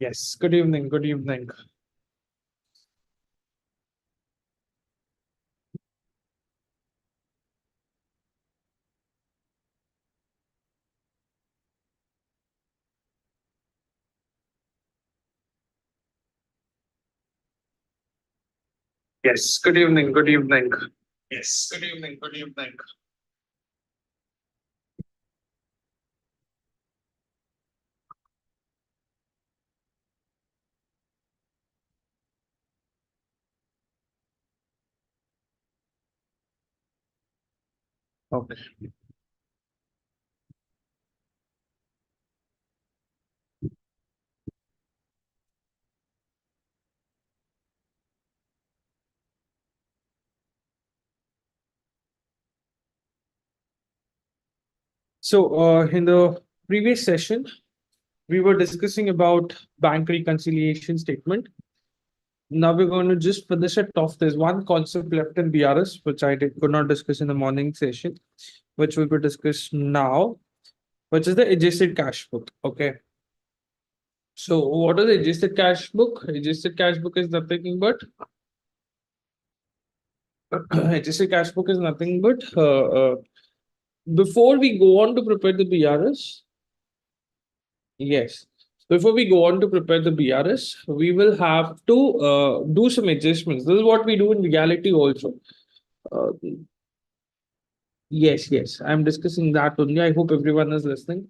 Yes, good evening, good evening. Yes, good evening, good evening. Yes, good evening, good evening. Okay. So, in the previous session, we were discussing about bank reconciliation statement. Now we're going to just finish it off. There's one concept left in BRS, which could not discuss in the morning session, which will be discussed now, which is the adjusted cash book. Okay. So, what is the adjusted cash book? Adjusted cash book is nothing but adjusted cash book is nothing but before we go on to prepare the BRS, yes. Before we go on to prepare the BRS, we will have to do some adjustments. This is what we do in reality also. Uh, yes, yes. I'm discussing that only. I hope everyone is listening.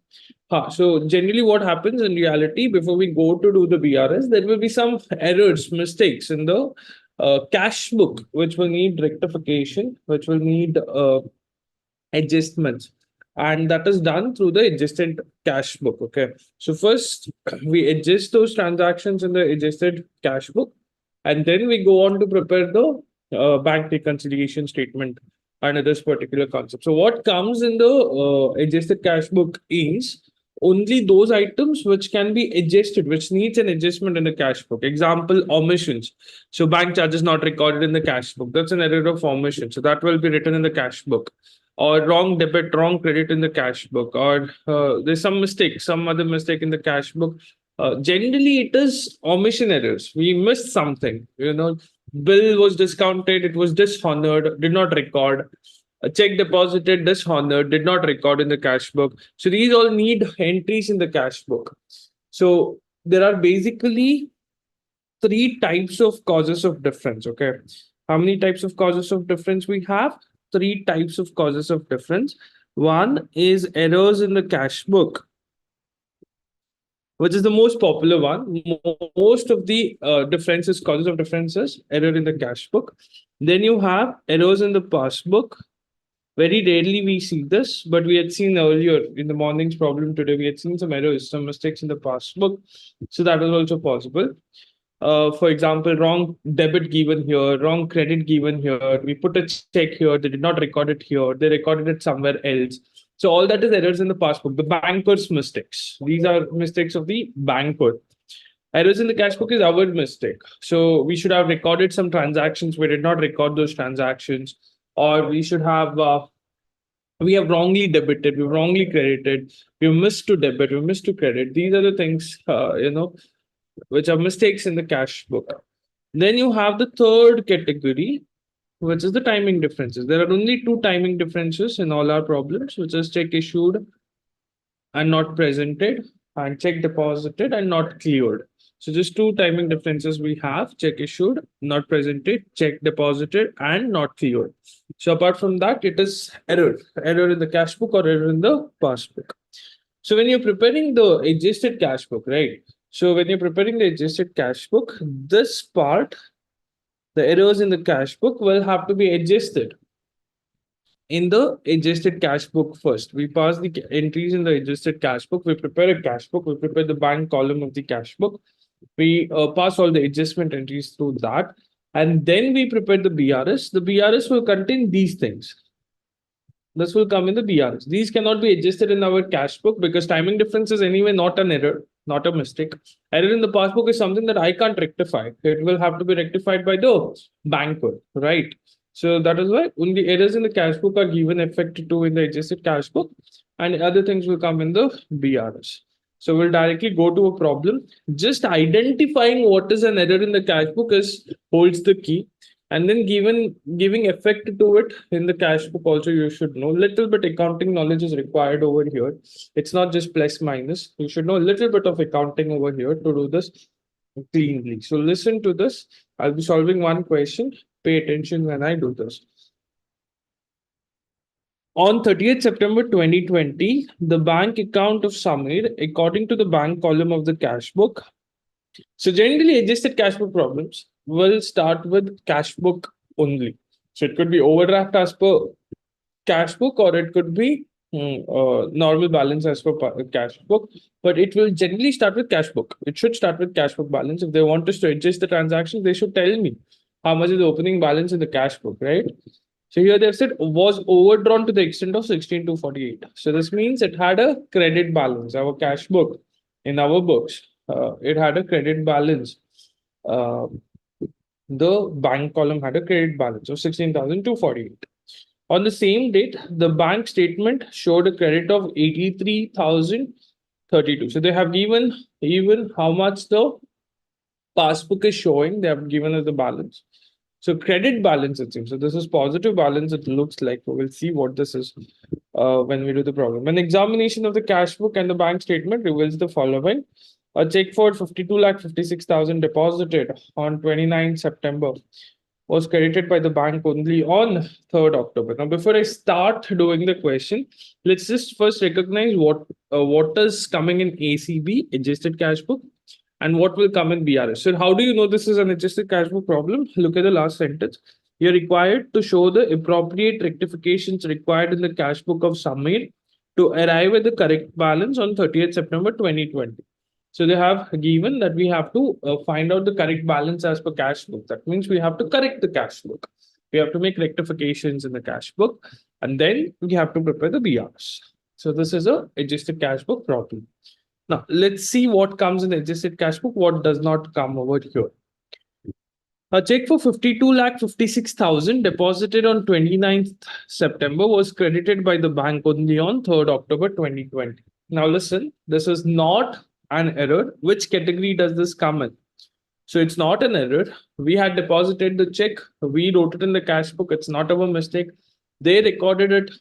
So generally what happens in reality, before we go to do the BRS, there will be some errors, mistakes in the cash book, which will need rectification, which will need adjustments, and that is done through the adjusted cash book. Okay, so first we adjust those transactions in the adjusted cash book, and then we go on to prepare the bank reconciliation statement under this particular concept. So what comes in the adjusted cash book is only those items which can be adjusted, which needs an adjustment in the cash book. Example, omissions. So bank charges not recorded in the cash book, that's an error of omission, so that will be written in the cash book. Or wrong debit, wrong credit in the cash book, or there's some mistake, some other mistake in the cash book. Generally it is omission errors, we missed something, bill was discounted, it was dishonored, did not record. A check deposited, dishonored, did not record in the cash book. So these all need entries in the cash book. So there are basically three types of causes of difference. Okay, how many types of causes of difference we have? Three types of causes of difference. One is errors in the cash book, which is the most popular one. Most of the differences, causes of differences, error in the cash book. Then you have errors in the passbook. Very rarely we see this, but we had seen earlier in the morning's problem today, we had seen some errors, some mistakes in the passbook. So that was also possible. For example, wrong debit given here, wrong credit given here. We put a check here, they did not record it here, they recorded it somewhere else. So all that is errors in the passbook. The banker's mistakes. These are mistakes of the banker. Errors in the cash book is our mistake. So we should have recorded some transactions. We did not record those transactions, or we should have. We have wrongly debited, we wrongly credited, we missed to debit, we missed to credit. These are the things, which are mistakes in the cash book. Then you have the third category, which is the timing differences. There are only two timing differences in all our problems, which is check issued and not presented, and check deposited and not cleared. So just two timing differences we have: check issued, not presented, check deposited, and not cleared. So apart from that, it is error in the cash book or error in the passbook. So when you're preparing the adjusted cash book, right? So when you're preparing the adjusted cash book, this part, the errors in the cash book will have to be adjusted in the adjusted cash book first. We pass the entries in the adjusted cash book. We prepare a cash book. We prepare the bank column of the cash book. We pass all the adjustment entries through that. And then we prepare the BRS. The BRS will contain these things. This will come in the BRS. These cannot be adjusted in our cash book because timing difference is anyway not an error, not a mistake. Error in the passbook is something that I can't rectify. It will have to be rectified by the banker, right? So that is why only errors in the cash book are given effect to in the adjusted cash book, and other things will come in the BRS. So we'll directly go to a problem. Just identifying what is an error in the cash book is holds the key. And then giving effect to it in the cash book also you should know. Little bit accounting knowledge is required over here. It's not just plus minus. You should know a little bit of accounting over here to do this cleanly. So listen to this. I'll be solving one question. Pay attention when I do this. On 30th September 2020, the bank account of Samir, according to the bank column of the cash book. So generally adjusted cash book problems will start with cash book only. So it could be overdraft as per cash book, or it could be normal balance as per cash book, but it will generally start with cash book. It should start with cash book balance. If they want us to adjust the transaction, they should tell me how much is the opening balance in the cash book, right? So here they've said was overdrawn to the extent of 16,248. So this means it had a credit balance. Our cash book in our books, it had a credit balance. The bank column had a credit balance of 16,248. On the same date, the bank statement showed a credit of 83,032. So they have given even how much the passbook is showing. They have given us the balance. So credit balance, it seems. So this is positive balance. It looks like we will see what this is when we do the problem. An examination of the cash book and the bank statement reveals the following. A check for 52,56,000 deposited on 29 September was credited by the bank only on 3rd October. Now, before I start doing the question, let's just first recognize what is coming in ACB, adjusted cash book, and what will come in BRS. So how do you know this is an adjusted cash book problem? Look at the last sentence. You're required to show the appropriate rectifications required in the cash book of Samir to arrive at the correct balance on 30th September 2020. So they have given that we have to find out the correct balance as per cash book. That means we have to correct the cash book. We have to make rectifications in the cash book, and then we have to prepare the BRs. So this is a adjusted cash book problem. Now let's see what comes in the adjusted cash book, what does not come over here. A check for 52,56,000 deposited on 29th September was credited by the bank only on 3rd October 2020. Now listen, this is not an error. Which category does this come in? So it's not an error. We had deposited the check. We wrote it in the cash book. It's not our mistake. They recorded it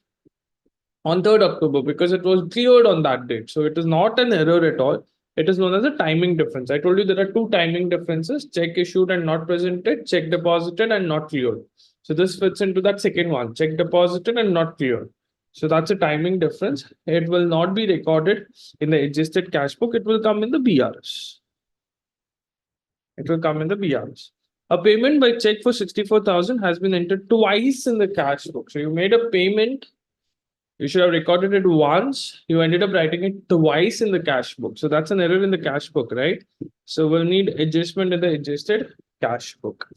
on 3rd October because it was cleared on that date. So it is not an error at all. It is known as a timing difference. I told you there are two timing differences: check issued and not presented, check deposited and not cleared. So this fits into that second one: check deposited and not cleared. So that's a timing difference. It will not be recorded in the adjusted cash book. It will come in the BRS. It will come in the BRS. A payment by check for 64,000 has been entered twice in the cash book. So you made a payment. You should have recorded it once. You ended up writing it twice in the cash book. So that's an error in the cash book, right? So we'll need adjustment in the adjusted cash book.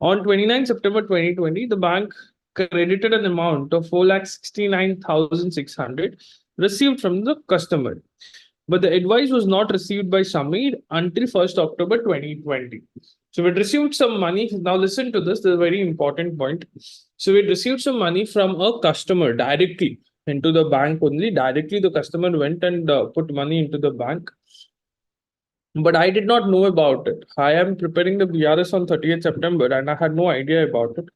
On 29 September 2020, the bank credited an amount of 4,69,600 received from the customer. But the advice was not received by Samir until 1st October 2020. So we received some money. Now listen to this. This is a very important point. So we received some money from a customer directly into the bank only. Directly the customer went and put money into the bank. But I did not know about it. I am preparing the BRS on 30th September and I had no idea about it.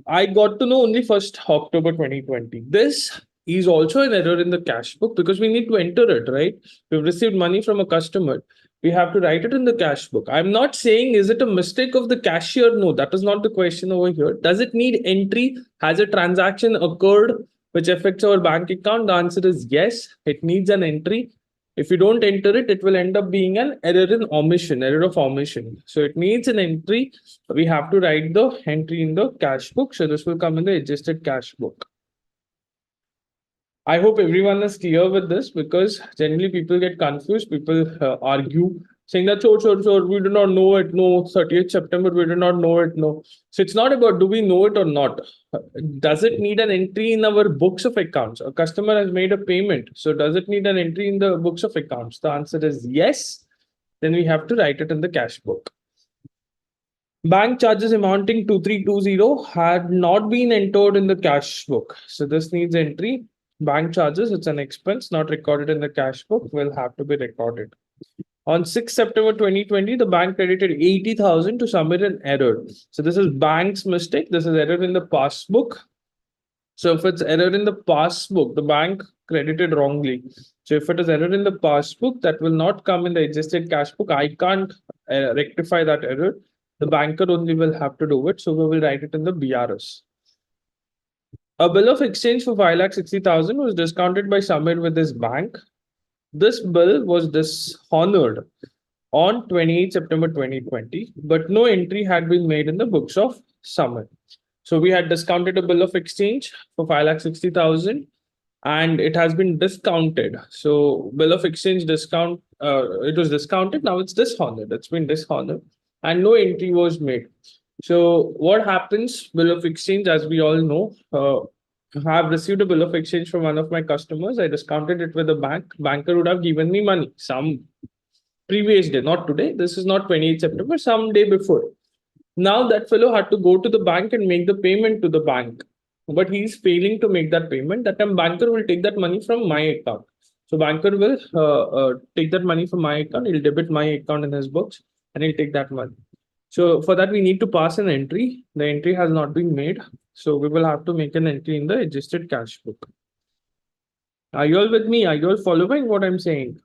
I got to know only 1st October 2020. This is also an error in the cash book because we need to enter it, right? We've received money from a customer. We have to write it in the cash book. I'm not saying, is it a mistake of the cashier? No, that is not the question over here. Does it need entry? Has a transaction occurred which affects our bank account? The answer is yes, it needs an entry. If you don't enter it, it will end up being an error in omission, error of omission. So it needs an entry. We have to write the entry in the cash book. So this will come in the adjusted cash book. I hope everyone is clear with this because generally people get confused. People argue saying that, sure, we do not know it. No, 30th September, we do not know it. No. So it's not about do we know it or not. Does it need an entry in our books of accounts? A customer has made a payment. So does it need an entry in the books of accounts? The answer is yes. Then we have to write it in the cash book. Bank charges amounting 2320 had not been entered in the cash book. So this needs entry. Bank charges, it's an expense not recorded in the cash book, will have to be recorded. On 6 September 2020, the bank credited 80,000 to submit an error. So this is bank's mistake. This is error in the passbook. So if it's error in the passbook, the bank credited wrongly. So if it is error in the passbook, that will not come in the adjusted cash book. I can't rectify that error. The banker only will have to do it. So we will write it in the BRS. A bill of exchange for 5,60,000 was discounted by Samir with his bank. This bill was dishonored on 28 September 2020, but no entry had been made in the books of Samir. So we had discounted a bill of exchange for 5,60,000 and it has been discounted. So bill of exchange discount, it was discounted. Now it's dishonored. It's been dishonored and no entry was made. So what happens? Bill of exchange, as we all know, I have received a bill of exchange from one of my customers. I discounted it with the bank. Banker would have given me money some previous day, not today. This is not 28 September, some day before. Now that fellow had to go to the bank and make the payment to the bank, but he's failing to make that payment. That time, banker will take that money from my account. So banker will take that money from my account. He'll debit my account in his books, and he'll take that money. So for that, we need to pass an entry. The entry has not been made, so we will have to make an entry in the adjusted cash book. Are you all with me? Are you all following what I'm saying?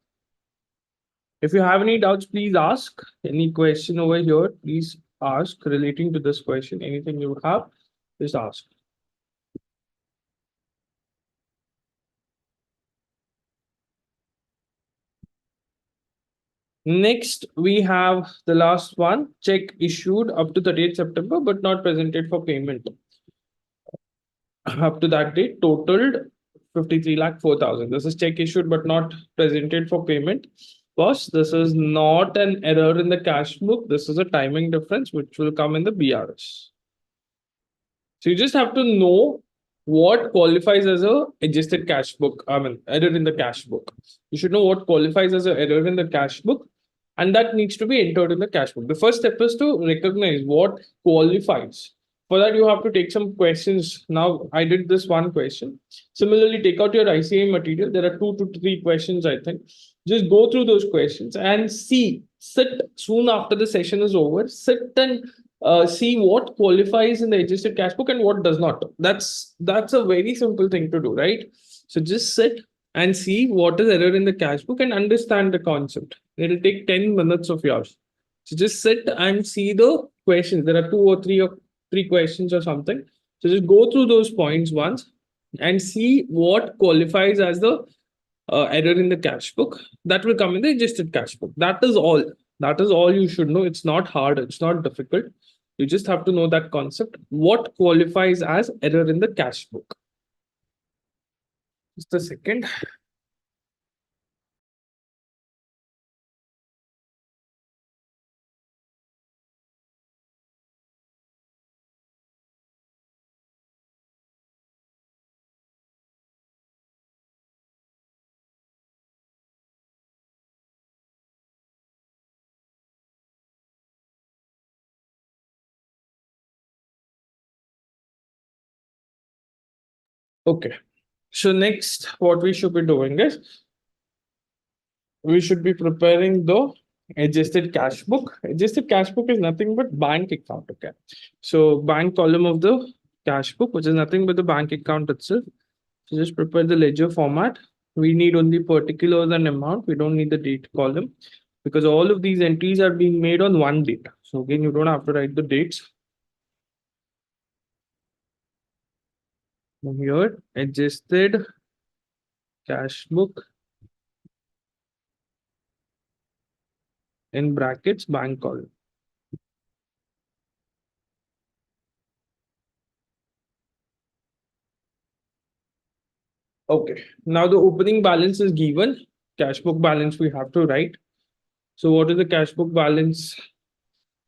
If you have any doubts, please ask. Any question over here, please ask relating to this question. Anything you have, just ask. Next, we have the last one, check issued up to 30th September, but not presented for payment. Up to that date, totaled 53 lakh 4,000. This is check issued, but not presented for payment. Boss, this is not an error in the cash book. This is a timing difference, which will come in the BRS. So you just have to know what qualifies as a adjusted cash book. I mean, error in the cash book. You should know what qualifies as an error in the cash book, and that needs to be entered in the cash book. The first step is to recognize what qualifies. For that, you have to take some questions. Now, I did this one question. Similarly, take out your ICA material. There are 2 to 3 questions, I think. Just go through those questions and see. Sit soon after the session is over. Sit and see what qualifies in the adjusted cash book and what does not. That's a very simple thing to do, right? So just sit and see what is error in the cash book and understand the concept. It'll take 10 minutes of yours. So just sit and see the questions. There are 2 or 3 questions or something. So just go through those points once and see what qualifies as the error in the cash book. That will come in the adjusted cash book. That is all. That is all you should know. It's not hard. It's not difficult. You just have to know that concept. What qualifies as error in the cash book? Just a second. Okay. So next, what we should be doing is we should be preparing the adjusted cash book. Adjusted cash book is nothing but bank account. Okay. So bank column of the cash book, which is nothing but the bank account itself. So just prepare the ledger format. We need only particulars and amount. We don't need the date column because all of these entries are being made on one date. So again, you don't have to write the dates. Here, adjusted cash book in brackets bank column. Okay, now the opening balance is given. Cash book balance we have to write. So what is the cash book balance?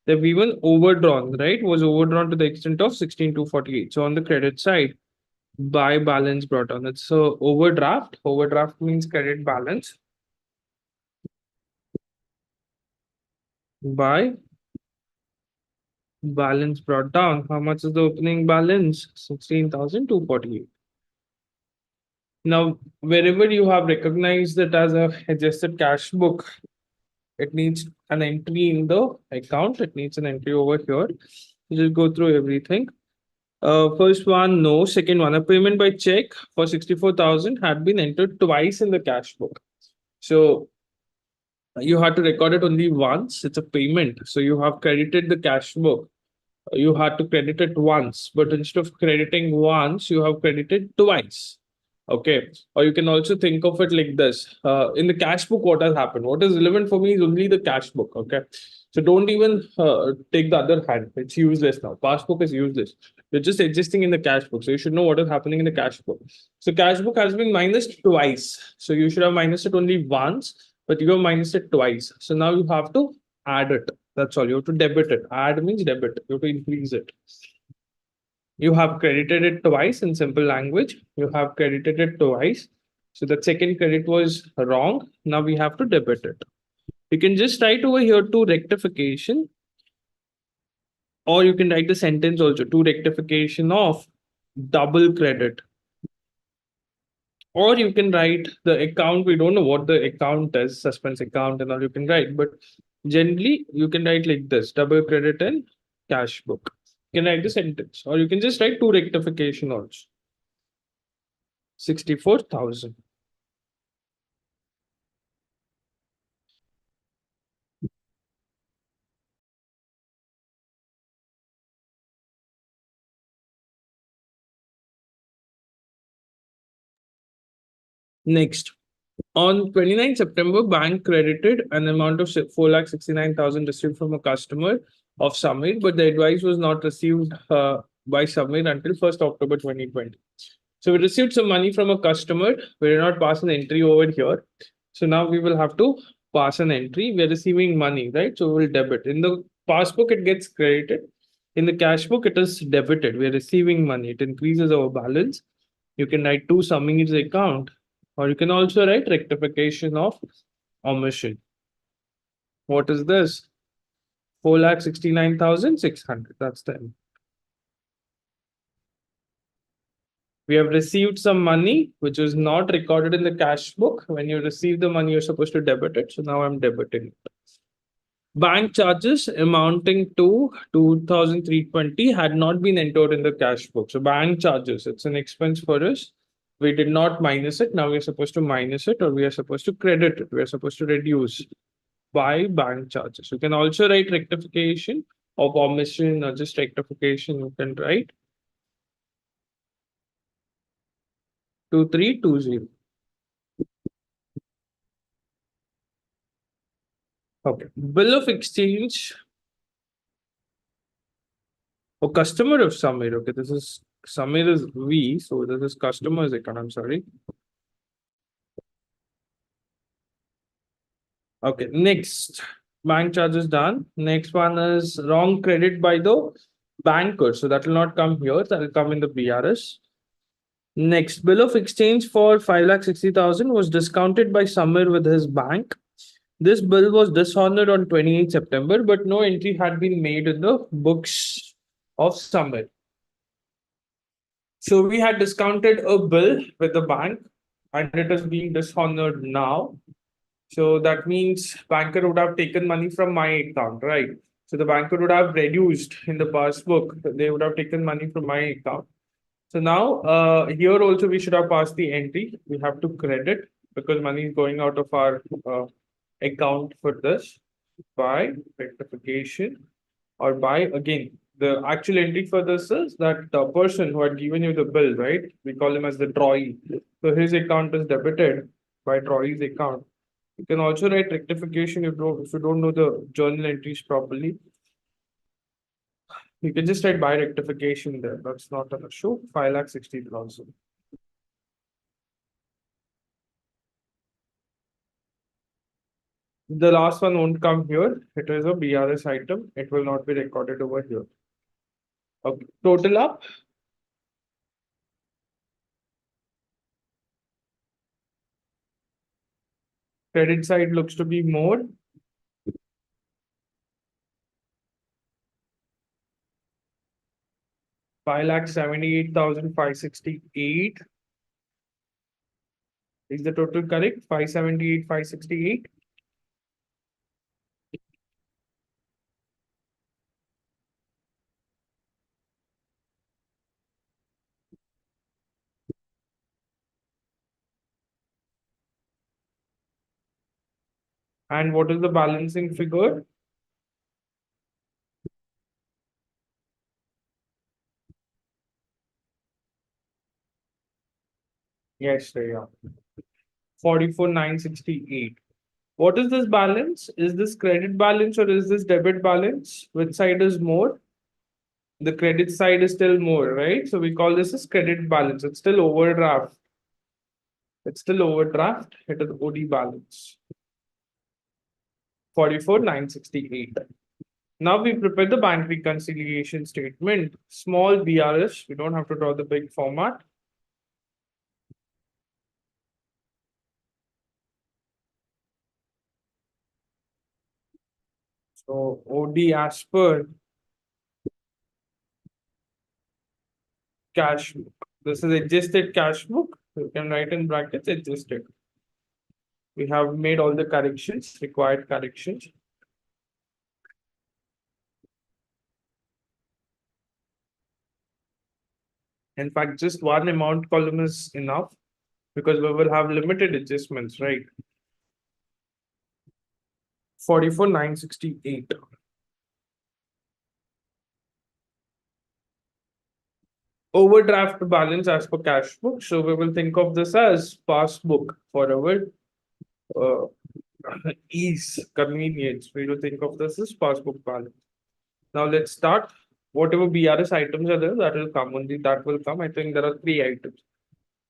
They've given overdrawn, right? Was overdrawn to the extent of 16,248. So on the credit side, by balance brought on. It's a overdraft. Overdraft means credit balance by balance brought down. How much is the opening balance? 16,248. Now, wherever you have recognized it as a adjusted cash book, it needs an entry in the account. It needs an entry over here. Just go through everything. First one, no. Second one, a payment by check for 64,000 had been entered twice in the cash book. So you had to record it only once. It's a payment. So you have credited the cash book. You had to credit it once, but instead of crediting once, you have credited twice. Okay. Or you can also think of it like this. In the cash book, what has happened? What is relevant for me is only the cash book. Okay. So don't even take the other hand. It's useless now. Passbook is useless. You're just adjusting in the cash book. So you should know what is happening in the cash book. So cash book has been minused twice. So you should have minused it only once, but you have minused it twice. So now you have to add it. That's all. You have to debit it. Add means debit. You have to increase it. You have credited it twice in simple language. You have credited it twice. So the second credit was wrong. Now we have to debit it. You can just write over here to rectification, or you can write the sentence also to rectification of double credit. Or you can write the account. We don't know what the account is, suspense account, and all you can write. But generally, you can write like this: double credit and cash book. You can write the sentence, or you can just write to rectification also. 64,000. Next, on 29 September, bank credited an amount of 4,69,000 received from a customer of Samir, but the advice was not received by Samir until 1st October 2020. So we received some money from a customer. We did not pass an entry over here. So now we will have to pass an entry. We are receiving money, right? So we will debit. In the passbook, it gets credited. In the cash book, it is debited. We are receiving money. It increases our balance. You can write to Samir's account, or you can also write rectification of omission. What is this? 4,69,600. That's the end. We have received some money which was not recorded in the cash book. When you receive the money, you're supposed to debit it. So now I'm debiting it. Bank charges amounting to 2,320 had not been entered in the cash book. So bank charges, it's an expense for us. We did not minus it. Now we're supposed to minus it, or we are supposed to credit it. We are supposed to reduce by bank charges. You can also write rectification of omission, or just rectification. You can write 2320. Okay. Bill of exchange or customer of Samir. Okay, this is Samir is V, so this is customer's account. I'm sorry. Okay, next bank charges done. Next one is wrong credit by the banker. So that will not come here. That will come in the BRS. Next, bill of exchange for 5,60,000 was discounted by Samir with his bank. This bill was dishonored on 28 September, but no entry had been made in the books of Samir. So we had discounted a bill with the bank, and it is being dishonored now. So that means banker would have taken money from my account, right? So the banker would have reduced in the passbook. They would have taken money from my account. So now here also we should have passed the entry. We have to credit because money is going out of our account for this by rectification, or by, again, the actual entry for this is that the person who had given you the bill, right? We call him as the drawee. So his account is debited by drawee's account. You can also write rectification if you don't know the journal entries properly. You can just write by rectification there. That's not an issue. 5,60,000. The last one won't come here. It is a BRS item. It will not be recorded over here. Okay. Total up. Credit side looks to be more. 5,78,568. Is the total correct? 578, 568. And what is the balancing figure? Yes, yeah. 44,968. What is this balance? Is this credit balance or is this debit balance? Which side is more? The credit side is still more, right? So we call this as credit balance. It's still overdraft. It's still overdraft. It is OD balance. 44,968. Now we prepare the bank reconciliation statement. Small BRS. We don't have to draw the big format. So OD as per cash book. This is adjusted cash book. You can write in brackets adjusted. We have made all the corrections, required corrections. In fact, just one amount column is enough because we will have limited adjustments, right? 44,968. Overdraft balance as per cash book. So we will think of this as passbook for our uh, ease, convenience. We will think of this as passbook balance. Now let's start. Whatever BRS items are there, that will come only. That will come. I think there are three items.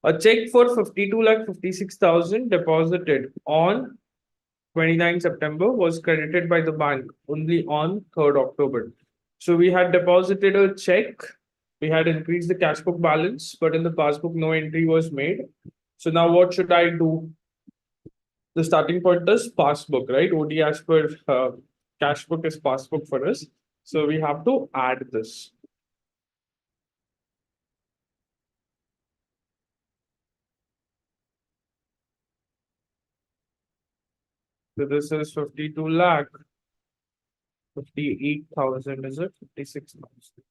A check for 52,56,000 deposited on 29 September was credited by the bank only on 3rd October. So we had deposited a check. We had increased the cash book balance, but in the passbook, no entry was made. So now what should I do? The starting point is passbook, right? OD as per cash book is passbook for us. So we have to add this. So this is 52 lakh, 58,000, is it? 56,000.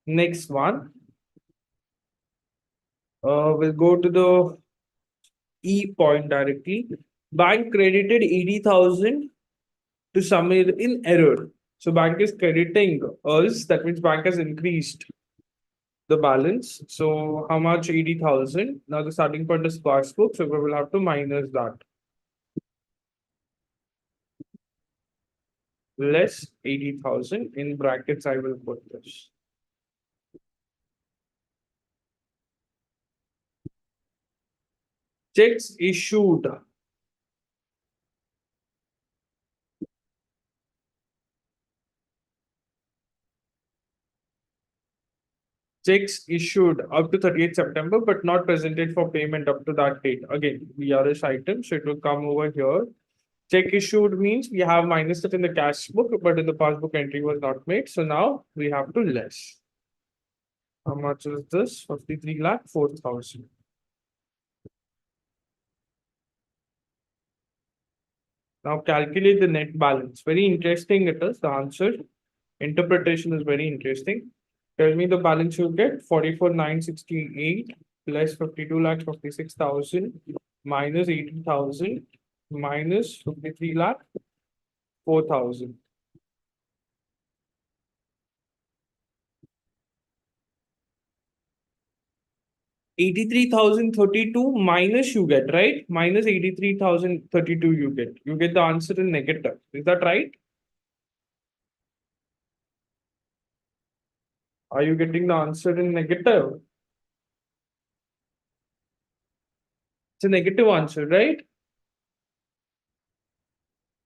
Next one, we'll go to the E point directly. Bank credited 80,000 to Samir in error. So bank is crediting us. That means bank has increased the balance. So how much? 80,000. Now the starting point is passbook. So we will have to minus that. Less 80,000. In brackets, I will put this. Checks issued. Checks issued up to 30th September, but not presented for payment up to that date. Again, VRS item, so it will come over here. Check issued means we have minus it in the cash book, but in the passbook entry was not made. So now we have to less. How much is this? 53 lakh 4,000. Now calculate the net balance. Very interesting it is. The answer interpretation is very interesting. Tell me the balance you get 44,968 plus 52 lakh 56,000 minus 80,000 minus 53 lakh 4,000. 83,032 minus you get, right? Minus 83,032 you get. You get the answer in negative. Is that right? Are you getting the answer in negative? It's a negative answer, right?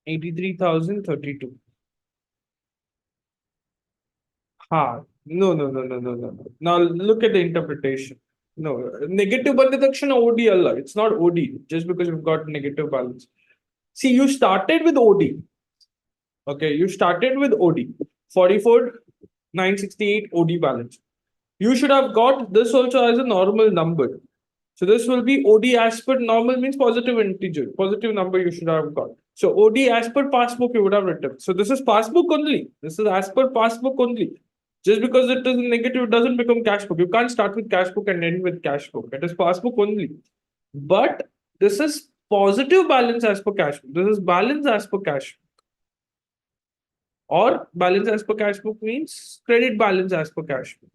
83,032. Ha. No, no, no, no, no, no. No. Now look at the interpretation. No, negative bandidakshan OD Allah. It's not OD just because you've got negative balance. See, you started with OD. Okay, you started with OD. 44,968 OD balance. You should have got this also as a normal number. So this will be OD as per normal means positive integer, positive number you should have got. So OD as per passbook you would have written. So this is passbook only. This is as per passbook only. Just because it is negative, it doesn't become cash book. You can't start with cash book and end with cash book. It is passbook only. But this is positive balance as per cash book. This is balance as per cash book. Or balance as per cash book means credit balance as per cash book.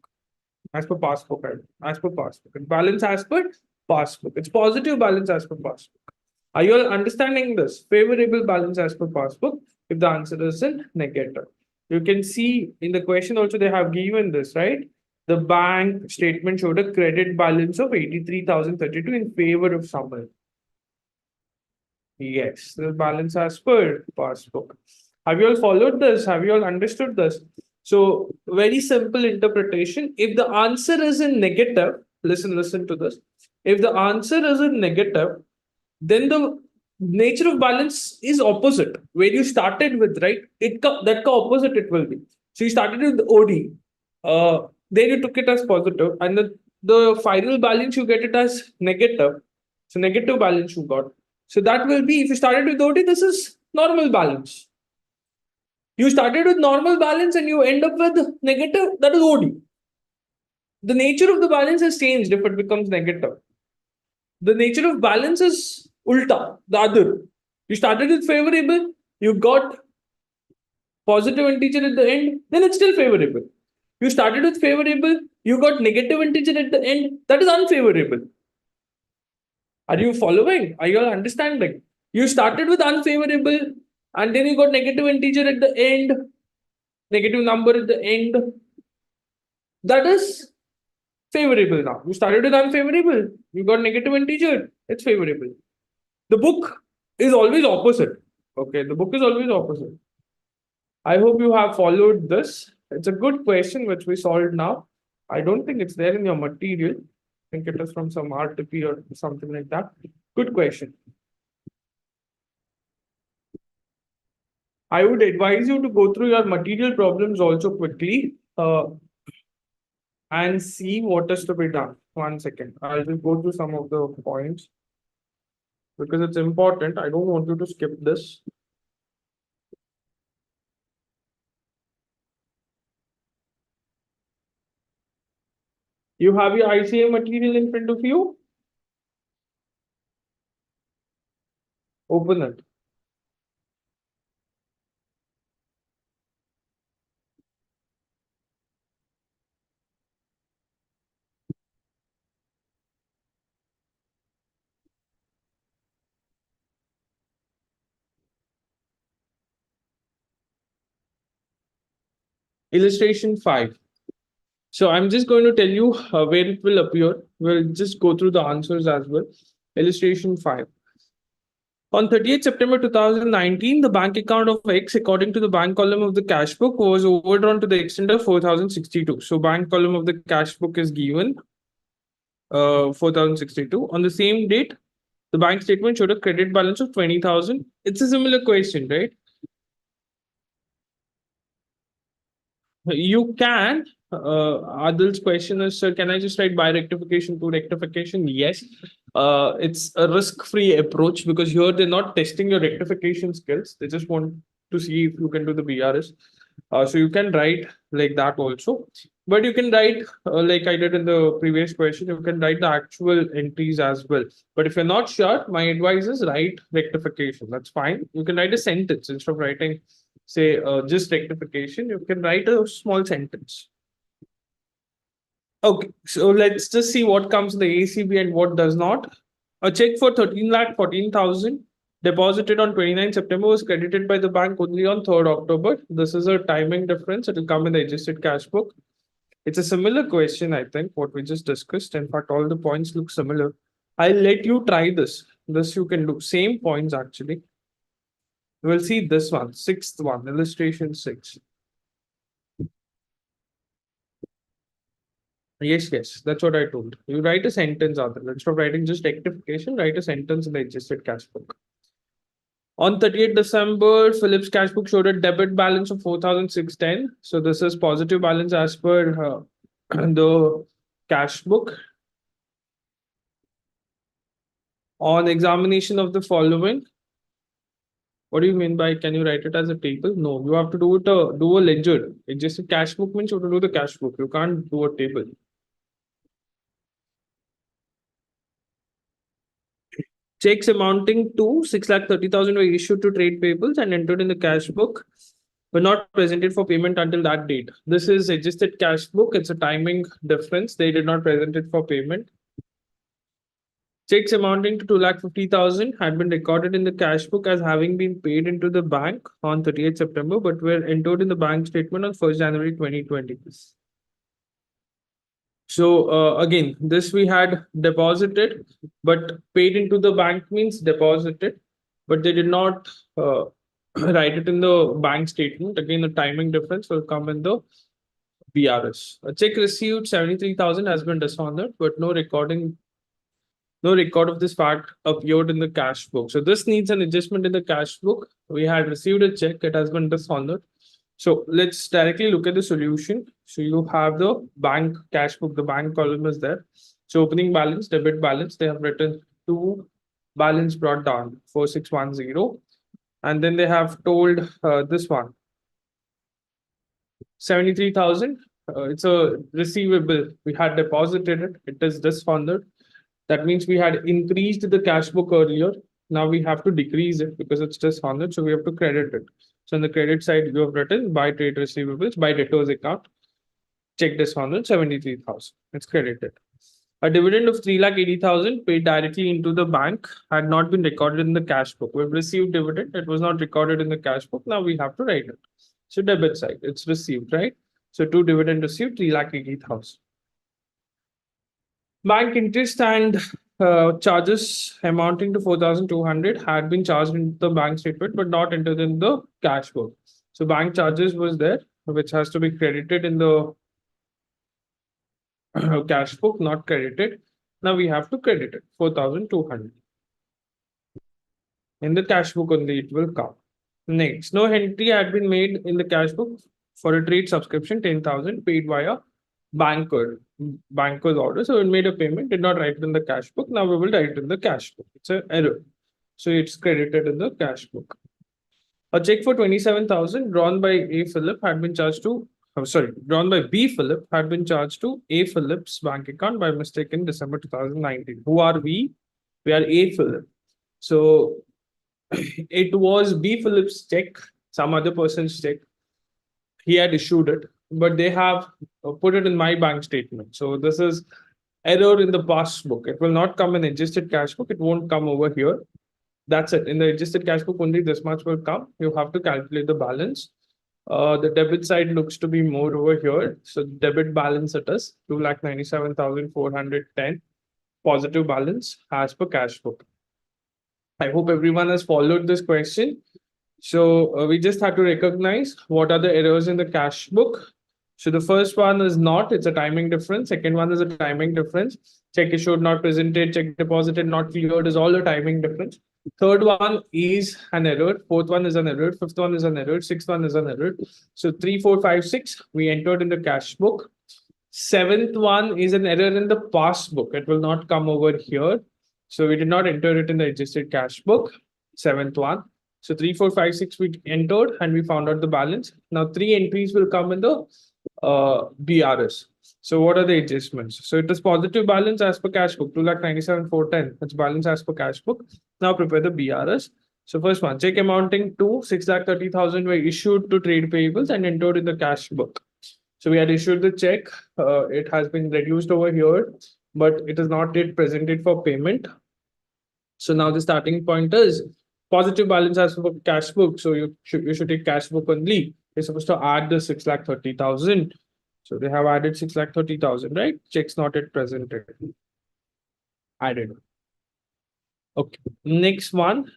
As per passbook, as per passbook. And balance as per passbook. It's positive balance as per passbook. Are you all understanding this? Favorable balance as per passbook if the answer is in negative. You can see in the question also they have given this, right? The bank statement showed a credit balance of 83,032 in favor of someone. Yes, the balance as per passbook. Have you all followed this? Have you all understood this? So, very simple interpretation. If the answer is in negative, listen to this. If the answer is in negative, then the nature of balance is opposite. Where you started with, right? That opposite it will be. So you started with OD, then you took it as positive, and the final balance you get it as negative. So negative balance you got. So that will be if you started with OD, this is normal balance. You started with normal balance and you end up with negative, that is OD. The nature of the balance has changed if it becomes negative. The nature of balance is ulta, the other. You started with favorable, you got positive integer at the end, then it's still favorable. You started with favorable, you got negative integer at the end, that is unfavorable. Are you following? Are you all understanding? You started with unfavorable and then you got negative integer at the end, negative number at the end. That is favorable now. You started with unfavorable, you got negative integer, it's favorable. The book is always opposite. Okay, the book is always opposite. I hope you have followed this. It's a good question which we solved now. I don't think it's there in your material. I think it is from some RTP or something like that. Good question. I would advise you to go through your material problems also quickly and see what is to be done. 1 second. I'll just go through some of the points because it's important. I don't want you to skip this. You have your ICA material in front of you. Open it. Illustration 5. So I'm just going to tell you where it will appear. We'll just go through the answers as well. Illustration 5. On 30th September 2019, the bank account of X, according to the bank column of the cash book, was overdrawn to the extent of 4,062. So bank column of the cash book is given 4,062. On the same date, the bank statement showed a credit balance of 20,000. It's a similar question, right? You can. Adil's question is, sir, can I just write by rectification to rectification? Yes. It's a risk-free approach because here they're not testing your rectification skills. They just want to see if you can do the BRS. So you can write like that also. But you can write like I did in the previous question, you can write the actual entries as well. But if you're not sure, my advice is write rectification. That's fine. You can write a sentence instead of writing say just rectification, you can write a small sentence. Okay, so let's just see what comes in the ACB and what does not. A check for 13,14,000 deposited on 29 September was credited by the bank only on 3rd October. This is a timing difference. It will come in the adjusted cash book. It's a similar question, I think, what we just discussed. In fact, all the points look similar. I'll let you try this. This you can do. Same points actually. We'll see this one, sixth one, illustration 6. Yes, that's what I told. You write a sentence, Adarsh. Instead of writing just rectification, write a sentence in the adjusted cash book. On 30th December, Philip's cash book showed a debit balance of 4,610. So this is positive balance as per the cash book. On examination of the following, what do you mean by can you write it as a table? No, you have to do it do a ledger. It's just a cash book means you have to do the cash book. You can't do a table. Checks amounting to 6,30,000 were issued to trade payables and entered in the cash book, were not presented for payment until that date. This is adjusted cash book. It's a timing difference. They did not present it for payment. Checks amounting to 2,50,000 had been recorded in the cash book as having been paid into the bank on 30th September, but were entered in the bank statement on 1st January 2020. So again, this we had deposited, but paid into the bank means deposited, but they did not write it in the bank statement. Again, the timing difference will come in the BRS. A check received 73,000 has been dishonored, but no record of this fact appeared in the cash book. So this needs an adjustment in the cash book. We had received a check, it has been dishonored. So let's directly look at the solution. So you have the bank cash book, the bank column is there. So opening balance, debit balance, they have written to balance brought down 4610. And then they have told this one 73,000. It's a receivable. We had deposited it. It is dishonored. That means we had increased the cash book earlier. Now we have to decrease it because it's dishonored. So we have to credit it. So on the credit side, you have written by trade receivables, by debtors account, check dishonored 73,000. It's credited. A dividend of 3,80,000 paid directly into the bank had not been recorded in the cash book. We've received dividend. It was not recorded in the cash book. Now we have to write it. So debit side, it's received, right? So two dividend received, 3,80,000. Bank interest and charges amounting to 4,200 had been charged in the bank statement, but not entered in the cash book. So bank charges was there, which has to be credited in the cash book, not credited. Now we have to credit it, 4,200. In the cash book only it will come. Next, no entry had been made in the cash book for a trade subscription, 10,000 paid via banker's order. So it made a payment, did not write it in the cash book. Now we will write it in the cash book. It's an error. So it's credited in the cash book. A check for 27,000 drawn by A. Philip had been charged to, drawn by B. Philip had been charged to A. Philip's bank account by mistake in December 2019. Who are we? We are A. Philip. So it was B. Philip's check, some other person's check. He had issued it, but they have put it in my bank statement. So this is error in the passbook. It will not come in adjusted cash book. It won't come over here. That's it. In the adjusted cash book, only this much will come. You have to calculate the balance. The debit side looks to be more over here. So debit balance it is 2,97,410 positive balance as per cash book. I hope everyone has followed this question. So we just have to recognize what are the errors in the cash book. So the first one is not, it's a timing difference. Second one is a timing difference. Check issued, not presented, check deposited, not cleared is all a timing difference. Third one is an error. Fourth one is an error. Fifth one is an error. Sixth one is an error. So 3, 4, 5, 6, we entered in the cash book. Seventh one is an error in the passbook. It will not come over here. So we did not enter it in the adjusted cash book. Seventh one. So 3, 4, 5, 6 we entered and we found out the balance. Now 3 entries will come in the BRS. So what are the adjustments? So it is positive balance as per cash book, 2,97,410. That's balance as per cash book. Now prepare the BRS. So first one, check amounting to 6,30,000 were issued to trade payables and entered in the cash book. So we had issued the check. It has been reduced over here, but it is not yet presented for payment. So now the starting point is positive balance as per cash book. So you should take cash book only. You're supposed to add the 6,30,000. So they have added 6,30,000, right? Checks not yet presented. Added. Okay. Next one.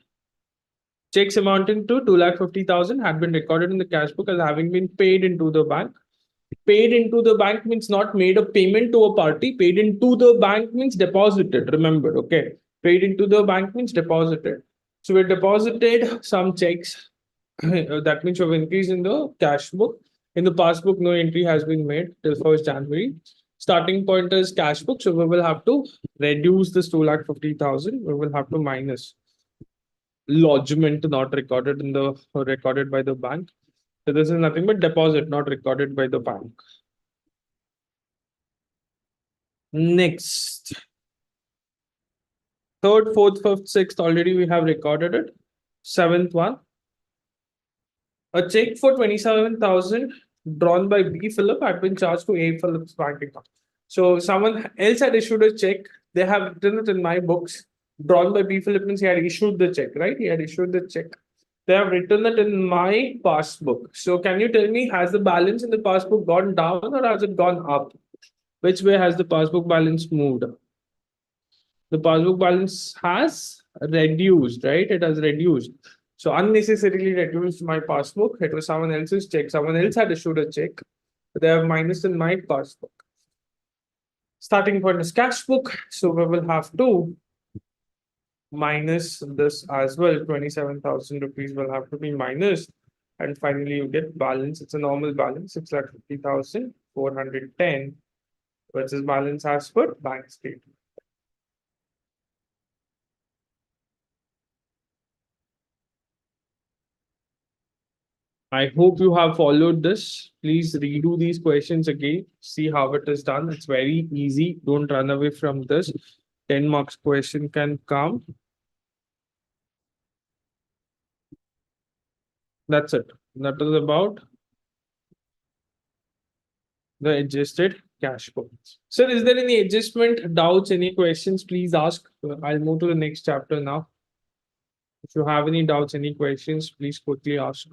Checks amounting to 2,50,000 had been recorded in the cash book as having been paid into the bank. Paid into the bank means not made a payment to a party. Paid into the bank means deposited. Remember, okay. Paid into the bank means deposited. So we deposited some checks. That means we've increased in the cash book. In the passbook, no entry has been made till 1st January. Starting point is cash book. So we will have to reduce this 2,50,000. We will have to minus lodgement not recorded in the recorded by the bank. So this is nothing but deposit not recorded by the bank. Next, third, fourth, fifth, sixth, already we have recorded it. Seventh one, a check for 27,000 drawn by B Philip had been charged to A Philip's bank account. So someone else had issued a check. They have written it in my books. Drawn by B Philip means he had issued the check, right? He had issued the check. They have written it in my passbook. So can you tell me, has the balance in the passbook gone down or has it gone up? Which way has the passbook balance moved? The passbook balance has reduced, right? It has reduced. So unnecessarily reduced my passbook. It was someone else's check. Someone else had issued a check. They have minus in my passbook. Starting point is cash book. So we will have to minus this as well. 27,000 rupees will have to be minus. And finally, you get balance. It's a normal balance, 6,50,410, which is balance as per bank statement. I hope you have followed this. Please redo these questions again. See how it is done. It's very easy. Don't run away from this. 10 marks question can come. That's it. That is about the adjusted cash flow. Sir, is there any adjustment, doubts, any questions? Please ask. I'll move to the next chapter now. If you have any doubts, any questions, please quickly ask.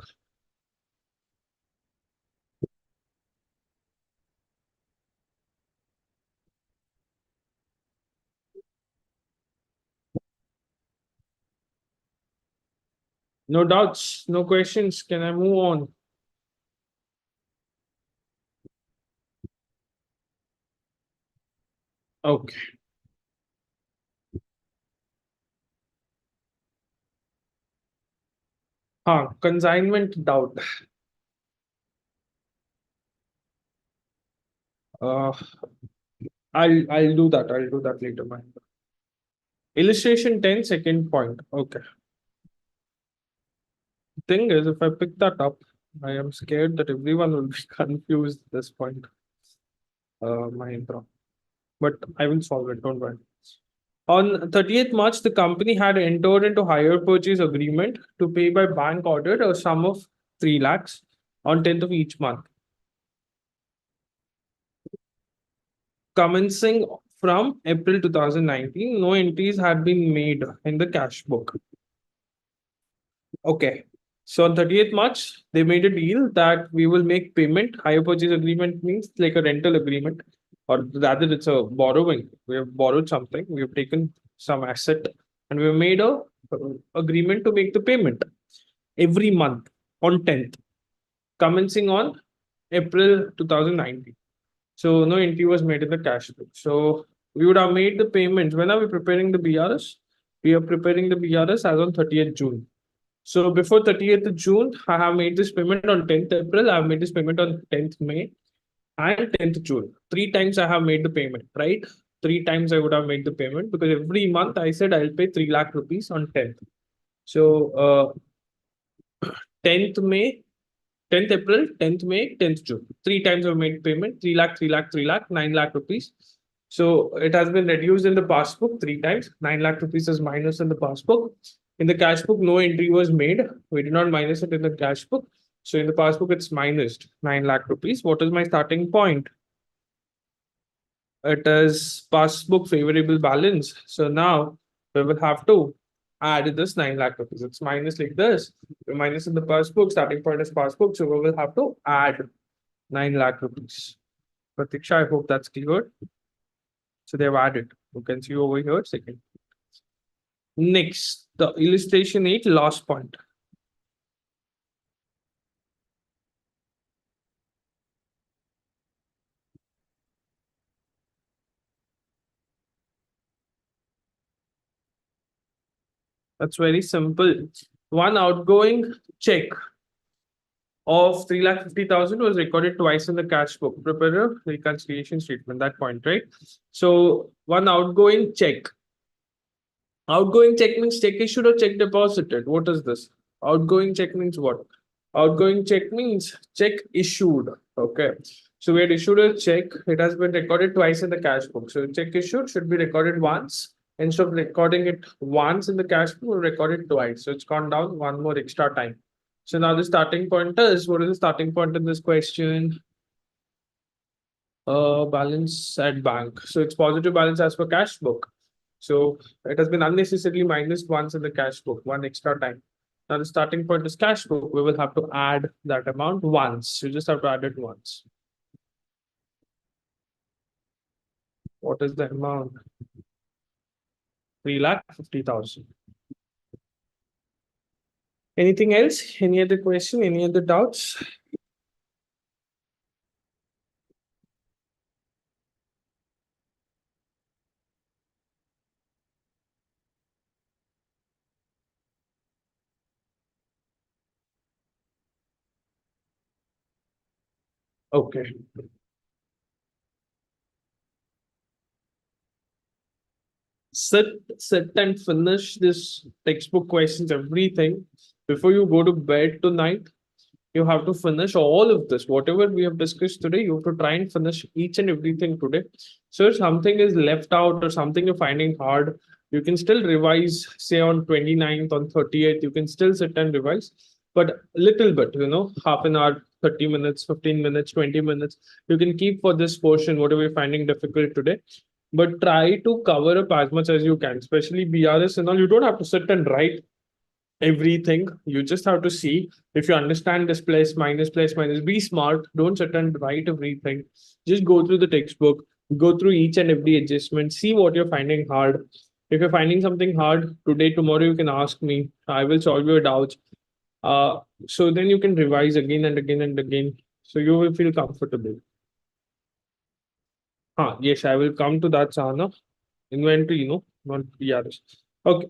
No doubts, no questions. Can I move on? Okay. Consignment doubt. Uh, I'll do that. I'll do that later, man. Illustration 10, second point. Okay. Thing is, if I pick that up, I am scared that everyone will be confused at this point. My intro. But I will solve it, don't worry. On 30th March, the company had entered into hire purchase agreement to pay by bank order a sum of 3 lakhs on 10th of each month. Commencing from April 2019, no entries had been made in the cash book. Okay. So on 30th March, they made a deal that we will make payment. Hire purchase agreement means like a rental agreement, or rather, it's a borrowing. We have borrowed something, we have taken some asset, and we have made a agreement to make the payment every month on 10th, commencing on April 2019. So no entry was made in the cash book. So we would have made the payments. When are we preparing the BRS? We are preparing the BRS as on 30th June. So before 30th June, I have made this payment on 10th April. I have made this payment on 10th May and 10th June. Three times I have made the payment, right? Three times I would have made the payment because every month I said I'll pay 3 lakh rupees on 10th. So 10th May, 10th April, 10th May, 10th June. Three times I've made payment, 3 lakh, 3 lakh, 3 lakh, 9 lakh rupees. So it has been reduced in the passbook three times. 9 lakh rupees is minus in the passbook. In the cash book, no entry was made. We did not minus it in the cash book. So in the passbook, it's minus 9 lakh rupees. What is my starting point? It is passbook favorable balance. So now we will have to add this 9 lakh rupees. It's minus like this. We minus in the passbook, starting point is passbook. So we will have to add 9 lakh rupees. Pratiksha, I hope that's clear. So they've added. You can see over here, second. Next, the illustration 8, last point. That's very simple. One outgoing check of 3,50,000 was recorded twice in the cash book. Prepare a reconciliation statement. That point, right? So one outgoing check. Outgoing check means check issued or check deposited. What is this? Outgoing check means what? Outgoing check means check issued. Okay. So we had issued a check. It has been recorded twice in the cash book. So check issued should be recorded once. Instead of recording it once in the cash book, we record it twice. So it's gone down one more extra time. So now the starting point is, what is the starting point in this question? Balance at bank. So it's positive balance as per cash book. So it has been unnecessarily minus once in the cash book, one extra time. Now the starting point is cash book. We will have to add that amount once. You just have to add it once. What is the amount? 3,50,000. Anything else? Any other question? Any other doubts? Okay. Sit, sit and finish this textbook questions, everything before you go to bed tonight. You have to finish all of this. Whatever we have discussed today, you have to try and finish each and everything today. So if something is left out or something you're finding hard, you can still revise, say on 29th, on 30th, you can still sit and revise, but little bit, half an hour, 30 minutes, 15 minutes, 20 minutes, you can keep for this portion, whatever you're finding difficult today. But try to cover up as much as you can, especially BRS and all. You don't have to sit and write everything. You just have to see if you understand this plus minus. Be smart. Don't sit and write everything. Just go through the textbook, go through each and every adjustment, see what you're finding hard. If you're finding something hard today, tomorrow you can ask me. I will solve your doubts. So then you can revise again and again and again. So you will feel comfortable. Yes, I will come to that, Sana. Inventory, not PRS. Okay.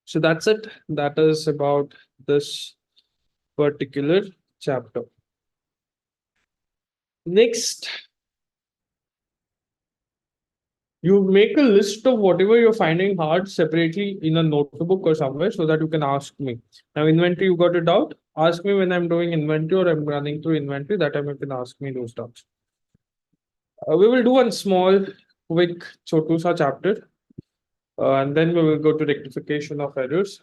So that's it. That is about this particular chapter. Next, you make a list of whatever you're finding hard separately in a notebook or somewhere so that you can ask me. Now, inventory, you got it out. Ask me when I'm doing inventory or I'm running through inventory. That time you can ask me those doubts. We will do one small, quick Chotusa chapter, and then we will go to rectification of errors.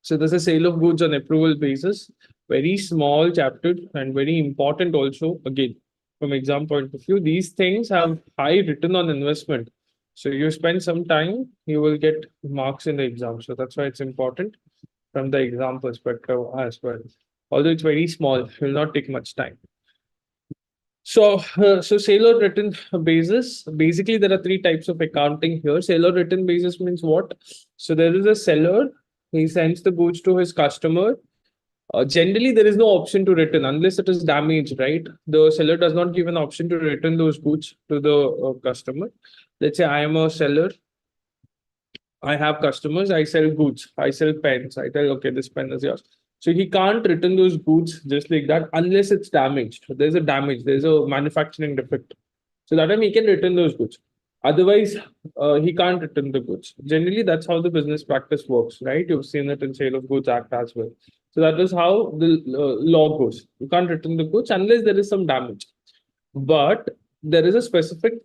So there's a sale of goods on approval basis. Very small chapter and very important also. Again, from exam point of view, these things have high return on investment. So you spend some time, you will get marks in the exam. So that's why it's important from the exam perspective as well. Although it's very small, it will not take much time. So sale or written basis. Basically, there are three types of accounting here. Sale or written basis means what? So there is a seller. He sends the goods to his customer. Generally, there is no option to return unless it is damaged, right? The seller does not give an option to return those goods to the customer. Let's say I am a seller. I have customers. I sell goods. I sell pens. I tell, okay, this pen is yours. So he can't return those goods just like that unless it's damaged. There's a damage. There's a manufacturing defect. So that time he can return those goods. Otherwise, he can't return the goods. Generally, that's how the business practice works, right? You've seen it in Sale of Goods Act as well. So that is how the law goes. You can't return the goods unless there is some damage. But there is a specific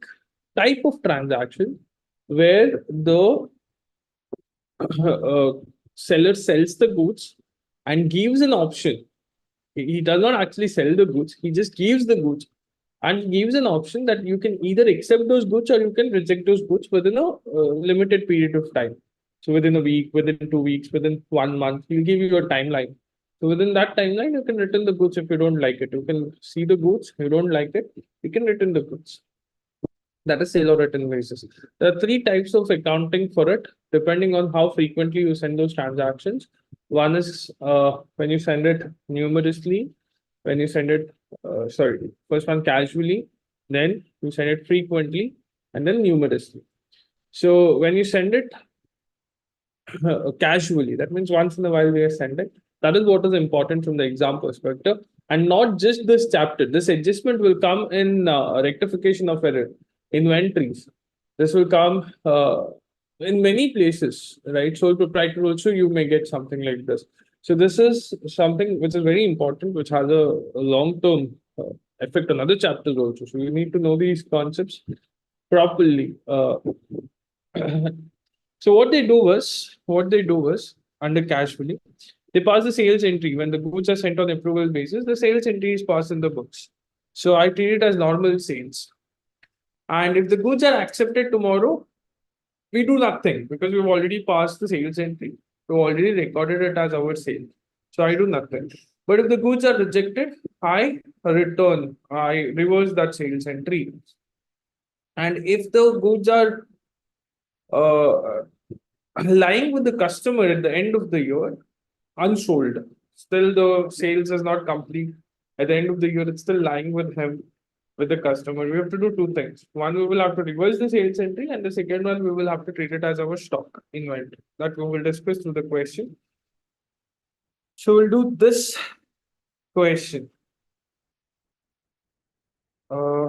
type of transaction where the uh, seller sells the goods and gives an option. He does not actually sell the goods, he just gives the goods and gives an option that you can either accept those goods or you can reject those goods within a limited period of time. So within a week, within 2 weeks, within 1 month, he'll give you a timeline. So within that timeline, you can return the goods if you don't like it. You can see the goods, you don't like it, you can return the goods. That is sale or return basis. There are three types of accounting for it, depending on how frequently you send those transactions. One is when you send it numerously, when you send it, first one casually, then you send it frequently, and then numerously. So when you send it casually. That means once in a while we are sending. That is what is important from the exam perspective. And not just this chapter. This adjustment will come in rectification of error, inventories. This will come in many places, right? Sole proprietor also, you may get something like this. So this is something which is very important, which has a long-term effect on other chapters also. So you need to know these concepts properly. So what they do was under casually, they pass the sales entry when the goods are sent on approval basis. The sales entry is passed in the books. So I treat it as normal sales. And if the goods are accepted tomorrow, we do nothing because we've already passed the sales entry. We've already recorded it as our sale. So I do nothing. But if the goods are rejected, I reverse that sales entry. And if the goods are uh, lying with the customer at the end of the year, unsold, still the sales is not complete. At the end of the year, it's still lying with him, with the customer. We have to do two things. One, we will have to reverse the sales entry, and the second one, we will have to treat it as our stock inventory. That we will discuss through the question. So we'll do this question. Uh,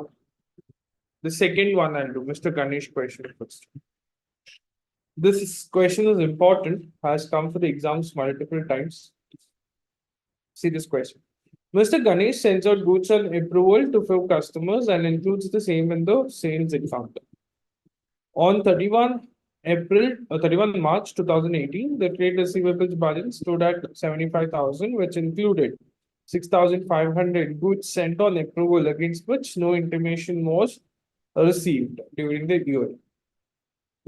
the second one I'll do, Mr. Ganesh question first. This question is important, has come for the exams multiple times. See this question. Mr. Ganesh sends out goods on approval to few customers and includes the same in the sales account. On 31 March 2018, the trade receivables balance stood at 75,000, which included 6,500 goods sent on approval against which no intimation was received during the year.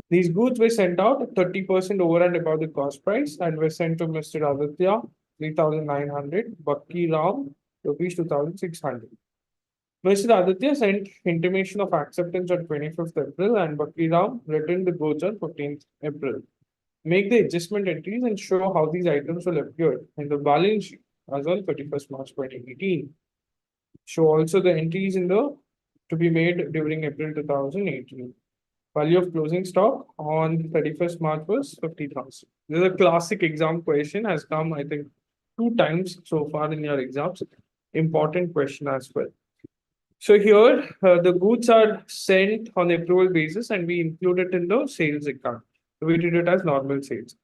These goods were sent out at 30% over and above the cost price and were sent to Mr. Aditya 3,900, Bakki Ram rupees 2,600. Mr. Aditya sent intimation of acceptance on 25th April and Bakki Ram returned the goods on 15th April. Make the adjustment entries and show how these items will appear in the balance sheet as on 31st March 2018. Show also the entries in the to be made during April 2018. Value of closing stock on 31st March was 50,000. This is a classic exam question, has come, I think, 2 times so far in your exams. Important question as well. So here, the goods are sent on approval basis and we include it in the sales account. We treat it as normal sales.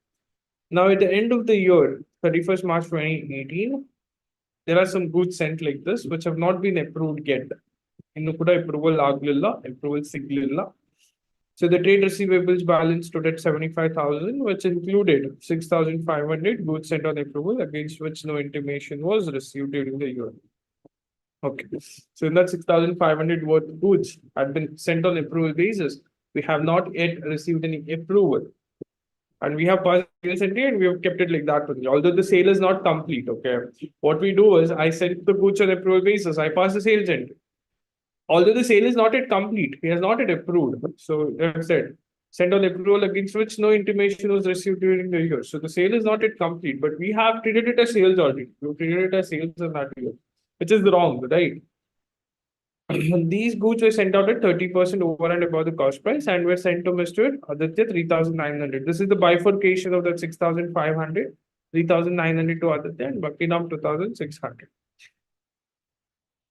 Now, at the end of the year, 31st March 2018, there are some goods sent like this, which have not been approved yet. In approval approval siglilla. So the trade receivables balance stood at 75,000, which included 6,500 goods sent on approval against which no intimation was received during the year. Okay. So in that 6,500 worth goods had been sent on approval basis. We have not yet received any approval. And we have passed sales entry and we have kept it like that only. Although the sale is not complete. Okay. What we do is I sent the goods on approval basis. I pass the sales entry. Although the sale is not yet complete, he has not yet approved. So that's it. Sent on approval against which no intimation was received during the year. So the sale is not yet complete, but we have treated it as sales already. We treated it as sales in that year, which is wrong, right? These goods were sent out at 30% over and above the cost price and were sent to Mr. Aditya 3,900. This is the bifurcation of that 6,500, 3,900 to Aditya and Bhaktinam 2,600.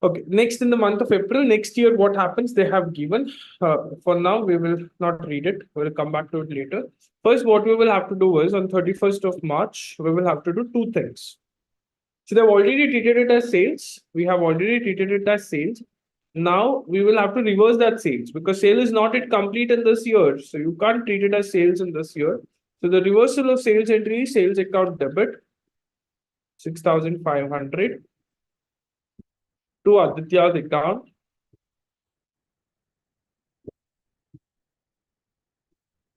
Okay, next in the month of April, next year, what happens? They have given. For now, we will not read it. We will come back to it later. First, what we will have to do is on 31st of March, we will have to do two things. So they've already treated it as sales. We have already treated it as sales. Now we will have to reverse that sales because sale is not yet complete in this year. So you can't treat it as sales in this year. So the reversal of sales entry is sales account debit 6,500 to Aditya's account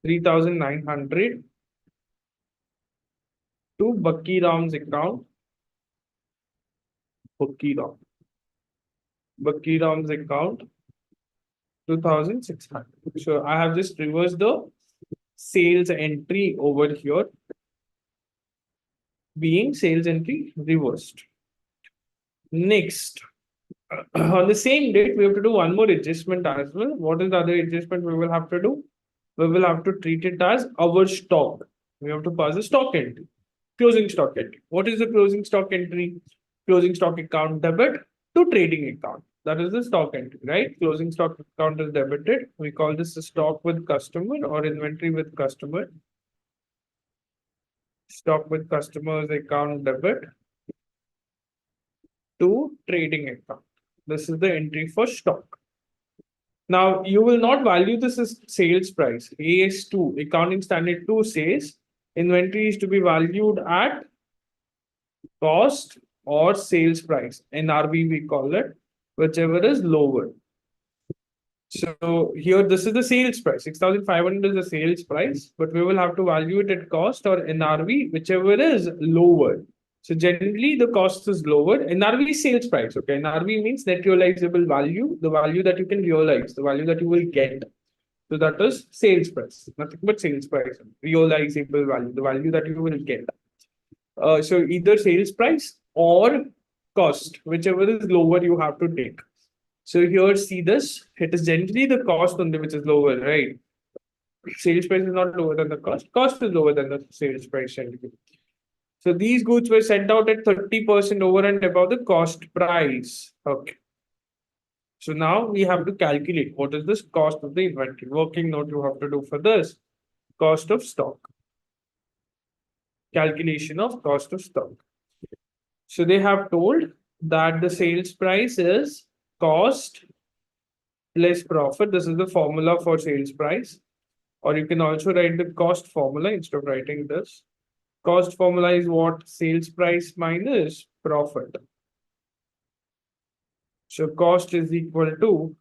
3,900 to Bakki Ram's account Bakki Ram's account 2,600. So I have just reversed the sales entry over here being sales entry reversed. Next, on the same date, we have to do one more adjustment as well. What is the other adjustment we will have to do? We will have to treat it as our stock. We have to pass a stock entry. Closing stock entry. What is the closing stock entry? Closing stock account debit to trading account. That is the stock entry, right? Closing stock account is debited. We call this a stock with customer or inventory with customer. Stock with customers account debit to trading account. This is the entry for stock. Now, you will not value this as sales price. AS2, accounting standard 2 says inventory is to be valued at cost or sales price. NRV, we call it, whichever is lower. So here, this is the sales price. 6,500 is the sales price, but we will have to value it at cost or NRV, whichever is lower. So generally, the cost is lower. NRV is sales price. Okay, NRV means net realizable value, the value that you can realize, the value that you will get. So that is sales price, nothing but sales price, realizable value, the value that you will get. So either sales price or cost, whichever is lower, you have to take. So here, see this, it is generally the cost only which is lower, right? Sales price is not lower than the cost. Cost is lower than the sales price. So these goods were sent out at 30% over and above the cost price. Okay. So now we have to calculate what is this cost of the inventory. Working note you have to do for this. Cost of stock. Calculation of cost of stock. So they have told that the sales price is cost less profit. This is the formula for sales price. Or you can also write the cost formula instead of writing this. Cost formula is what? Sales price minus profit. So cost is equal to,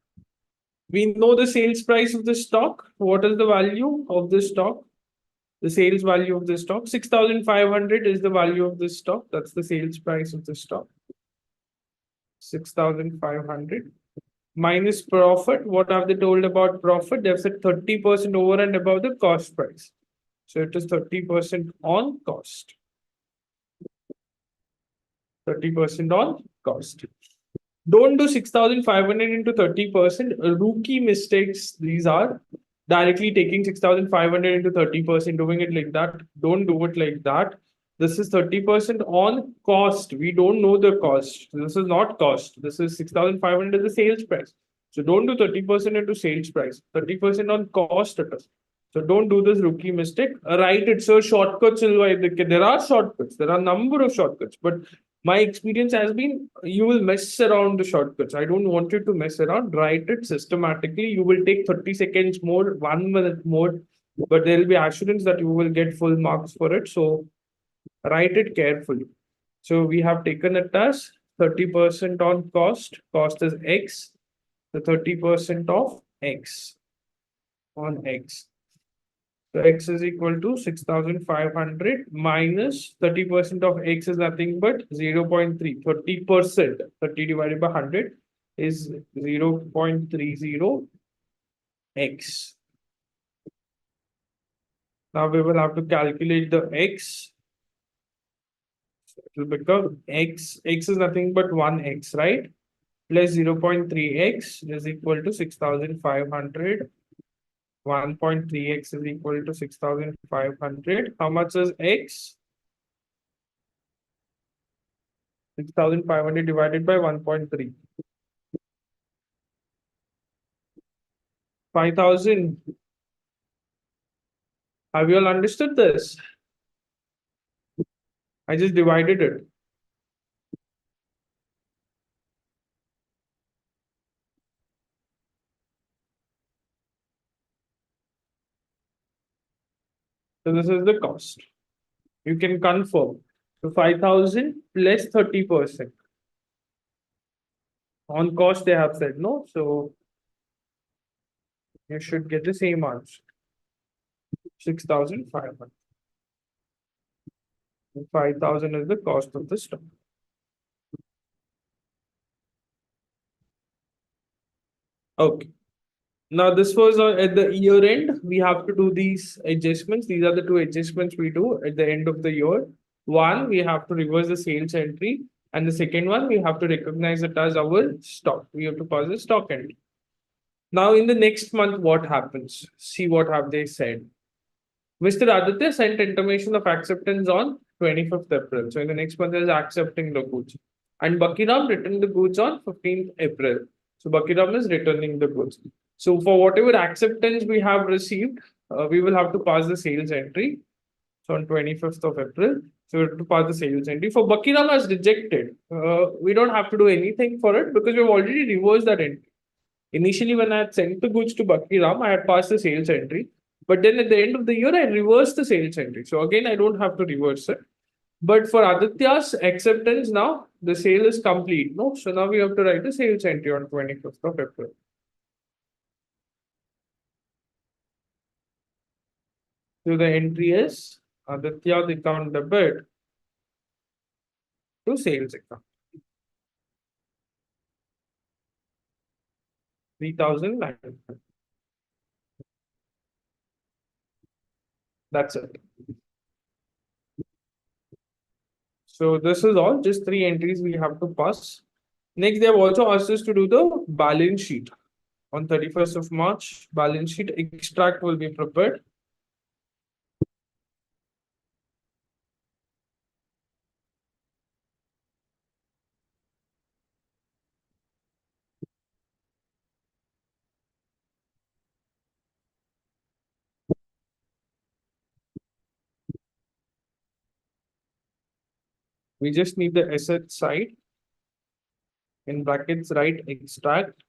we know the sales price of the stock. What is the value of the stock? The sales value of the stock. 6,500 is the value of the stock. That's the sales price of the stock. 6,500 minus profit. What have they told about profit? They've said 30% over and above the cost price. So it is 30% on cost. 30% on cost. Don't do 6,500 into 30%. Rookie mistakes, these are directly taking 6,500 into 30%, doing it like that. Don't do it like that. This is 30% on cost. We don't know the cost. This is not cost. This is 6,500 is the sales price. So don't do 30% into sales price. 30% on cost it is. So don't do this rookie mistake. Write it. So shortcuts will there are shortcuts. There are a number of shortcuts. But my experience has been you will mess around the shortcuts. I don't want you to mess around. Write it systematically. You will take 30 seconds more, 1 minute more, but there will be assurance that you will get full marks for it. So write it carefully. So we have taken it as 30% on cost. Cost is X. The 30% of X on X. So X is equal to 6,500 minus 30% of X is nothing but 0.3. 30%. 30 divided by 100 is 0.30 X. Now we will have to calculate the X. So it will become X. X is nothing but 1X, right? Plus 0.3X is equal to 6,500. 1.3x is equal to 6,500. How much is x? 6,500 divided by 1.3. 5,000. Have you all understood this? I just divided it. So this is the cost. You can confirm. So 5,000 plus 30%. On cost, they have said no. So you should get the same answer. 6,500. 5,000 is the cost of the stock. Okay. Now this was at the year end. We have to do these adjustments. These are the two adjustments we do at the end of the year. One, we have to reverse the sales entry. And the second one, we have to recognize it as our stock. We have to pass the stock entry. Now in the next month, what happens? See what have they said. Mr. Aditya sent intimation of acceptance on 25th April. So in the next month, is accepting the goods. And Bakiram returned the goods on 15th April. So Bakiram is returning the goods. So for whatever acceptance we have received, we will have to pass the sales entry. So on 25th of April, so we have to pass the sales entry. For Bakiram as rejected, we don't have to do anything for it because we've already reversed that entry. Initially, when I had sent the goods to Bakiram, I had passed the sales entry. But then at the end of the year, I reversed the sales entry. So again, I don't have to reverse it. But for Aditya's acceptance now, the sale is complete. No, so now we have to write the sales entry on 25th of April. So the entry is Aditya's account debit to sales account. 3,009. That's it. So this is all, just three entries we have to pass. Next, they have also asked us to do the balance sheet. On 31st of March, balance sheet extract will be prepared. We just need the asset side. In brackets, write extract.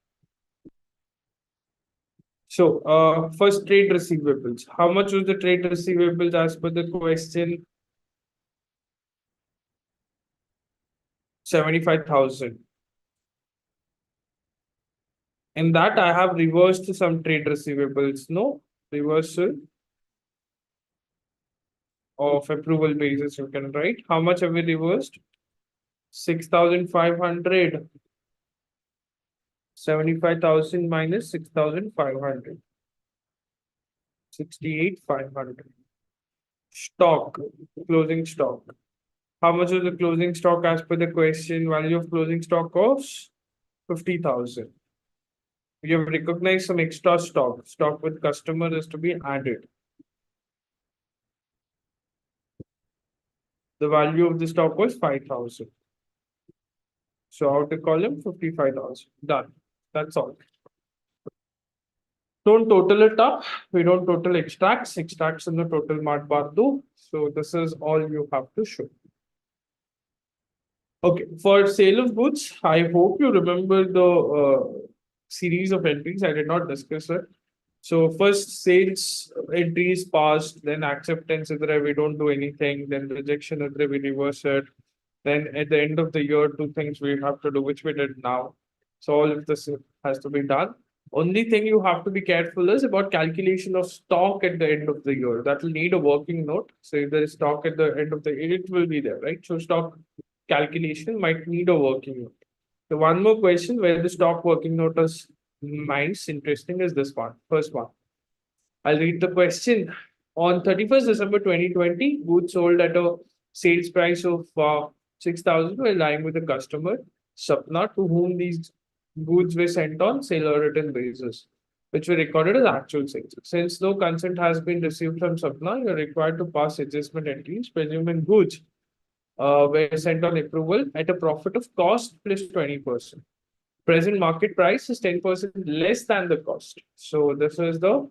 So, first trade receivables. How much was the trade receivables as per the question? 75,000. In that, I have reversed some trade receivables. No reversal of approval basis. You can write. How much have we reversed? 6,500. 75,000 minus 6,500. 68,500. Stock, closing stock. How much is the closing stock as per the question? Value of closing stock of 50,000. We have recognized some extra stock. Stock with customer is to be added. The value of the stock was 5,000. So outer column 55,000. Done. That's all. Don't total it up. We don't total extracts. Extracts in the total mat bar do. So this is all you have to show. Okay, for sale of goods, I hope you remember the series of entries. I did not discuss it. So first sales entries passed, then acceptance either we don't do anything, then rejection either we reverse it. Then at the end of the year, two things we have to do, which we did now. So all of this has to be done. Only thing you have to be careful is about calculation of stock at the end of the year. That will need a working note. So if there is stock at the end of the year, it will be there, right? So stock calculation might need a working note. So one more question where the stock working note is nice, interesting is this one. First one. I'll read the question. On 31st December 2020, goods sold at a sales price of 6,000 were lying with the customer, Sapna, to whom these goods were sent on sale or return basis, which were recorded as actual sales. Since no consent has been received from Sapna, you're required to pass adjustment entries, presuming goods were sent on approval at a profit of cost plus 20%. Present market price is 10% less than the cost. So this is the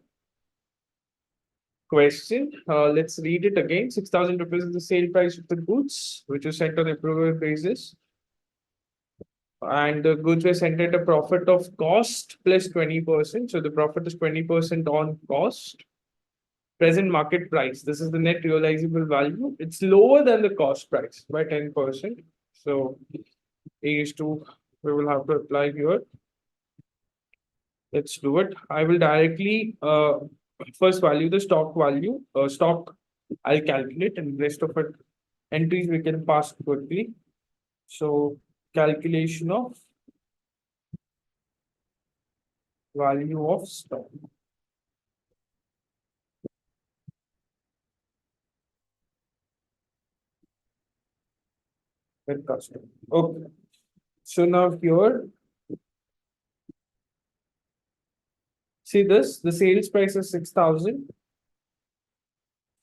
question. Let's read it again. 6,000 rupees is the sale price of the goods, which was sent on approval basis. And the goods were sent at a profit of cost plus 20%. So the profit is 20% on cost. Present market price. This is the net realizable value. It's lower than the cost price by 10%. So A is to, we will have to apply here. Let's do it. I will directly first value the stock value. Stock I'll calculate, and rest of it entries we can pass quickly. So calculation of value of stock. With customer. Okay. So now here, see this, the sales price is 6,000.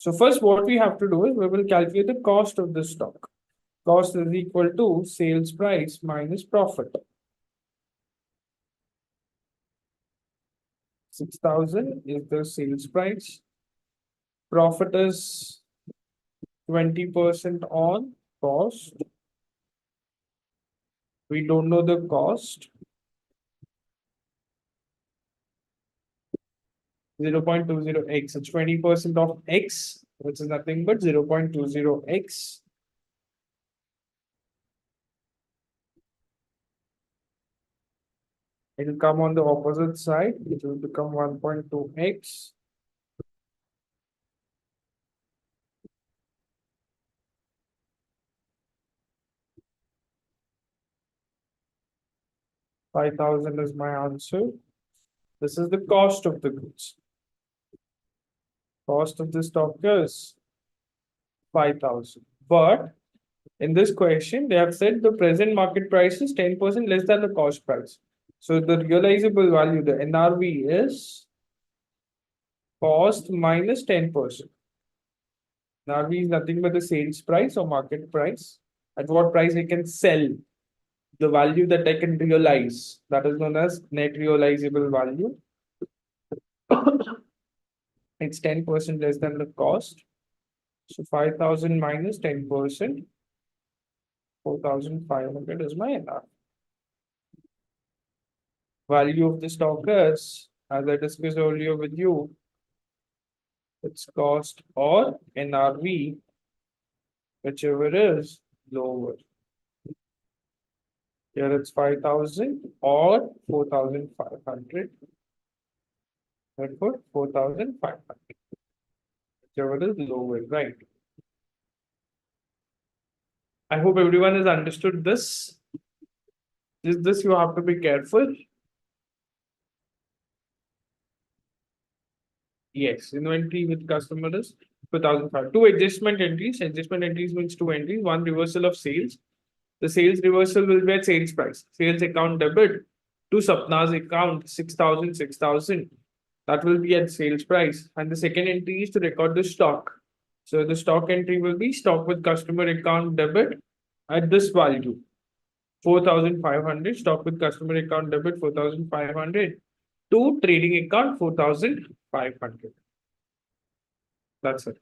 So first, what we have to do is we will calculate the cost of the stock. Cost is equal to sales price minus profit. 6,000 is the sales price. Profit is 20% on cost. We don't know the cost. 0.20x. It's 20% of x, which is nothing but 0.20x. It will come on the opposite side. It will become 1.2x. $5,000 is my answer. This is the cost of the goods. Cost of the stock is 5,000. But in this question, they have said the present market price is 10% less than the cost price. So the realizable value, the NRV, is cost minus 10%. NRV is nothing but the sales price or market price. At what price I can sell, the value that I can realize. That is known as net realizable value. It's 10% less than the cost. So 5,000 minus 10%, 4,500 is my NRV. Value of the stock is, as I discussed earlier with you, its cost or NRV, whichever is lower. Here it's 5,000 or 4,500. Therefore, 4,500. Whichever is lower, right? I hope everyone has understood this. This you have to be careful. Yes, inventory with customer is 2,500. Two adjustment entries. Adjustment entries means two entries. One reversal of sales. The sales reversal will be at sales price. Sales account debit to Sapna's account 6,000, 6,000. That will be at sales price. And the second entry is to record the stock. So the stock entry will be stock with customer account debit at this value. 4,500. Stock with customer account debit 4,500 to trading account 4,500. That's it.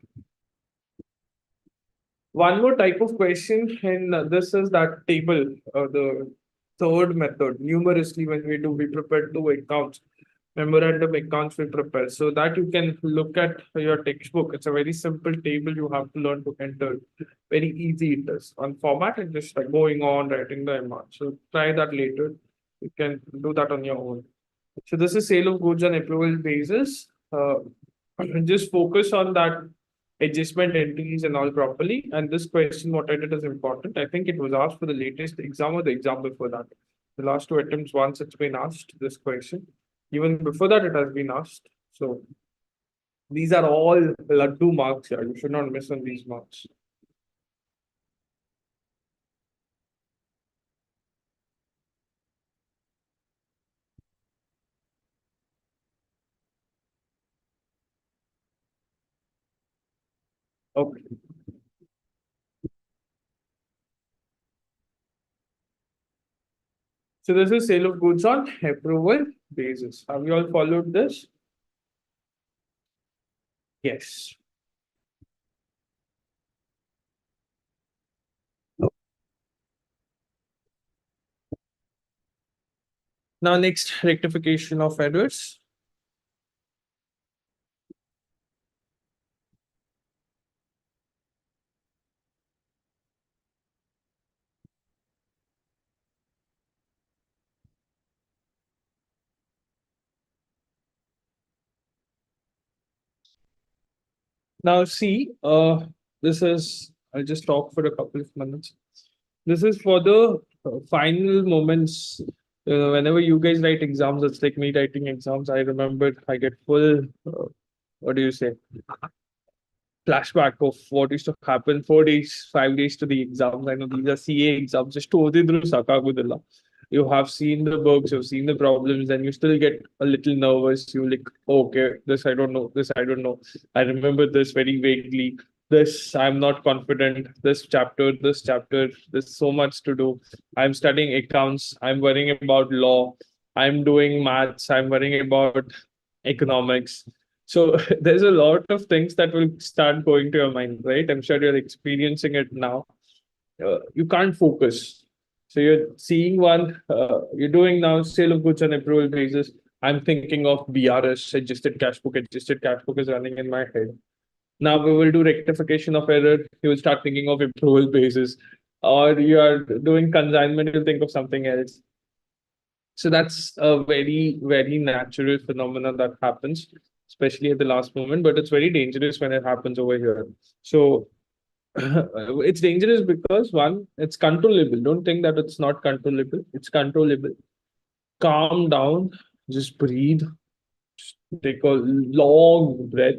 One more type of question, and this is that table, the third method, numerously when we prepare two accounts, memorandum accounts we prepare. So that you can look at your textbook. It's a very simple table you have to learn to enter. Very easy it is. On format and just like going on, writing the amount. So try that later. You can do that on your own. So this is sale of goods on approval basis. Just focus on that adjustment entries and all properly. And this question, what I did is important. I think it was asked for the latest exam or the exam before that. The last two attempts, once it's been asked, this question. Even before that, it has been asked. So these are all laddu marks here. You should not miss on these marks. Okay. So this is sale of goods on approval basis. Have you all followed this? Yes. Now next, rectification of errors. Now see, this is, I'll just talk for a couple of minutes. This is for the final moments. Whenever you guys write exams, it's like me writing exams. I remember I get full, what do you say, flashback of what used to happen 4 days, 5 days to the exams. I know these are CA exams. Just ಓದಿದ್ರು ಸಾಕಾಗುದಿಲ್ಲ. You have seen the bugs, you've seen the problems, and you still get a little nervous. You like, okay, this I don't know, this I don't know. I remember this very vaguely. This I'm not confident. This chapter, there's so much to do. I'm studying accounts. I'm worrying about law. I'm doing maths. I'm worrying about economics. So there's a lot of things that will start going to your mind, right? I'm sure you're experiencing it now. You can't focus. So you're seeing one, you're doing now sale of goods on approval basis. I'm thinking of BRS, adjusted cash book is running in my head. Now we will do rectification of error. You will start thinking of approval basis. Or you are doing consignment, you'll think of something else. So that's a very, very natural phenomenon that happens, especially at the last moment, but it's very dangerous when it happens over here. So it's dangerous because one, it's controllable. Don't think that it's not controllable. It's controllable. Calm down, just breathe, take a long breath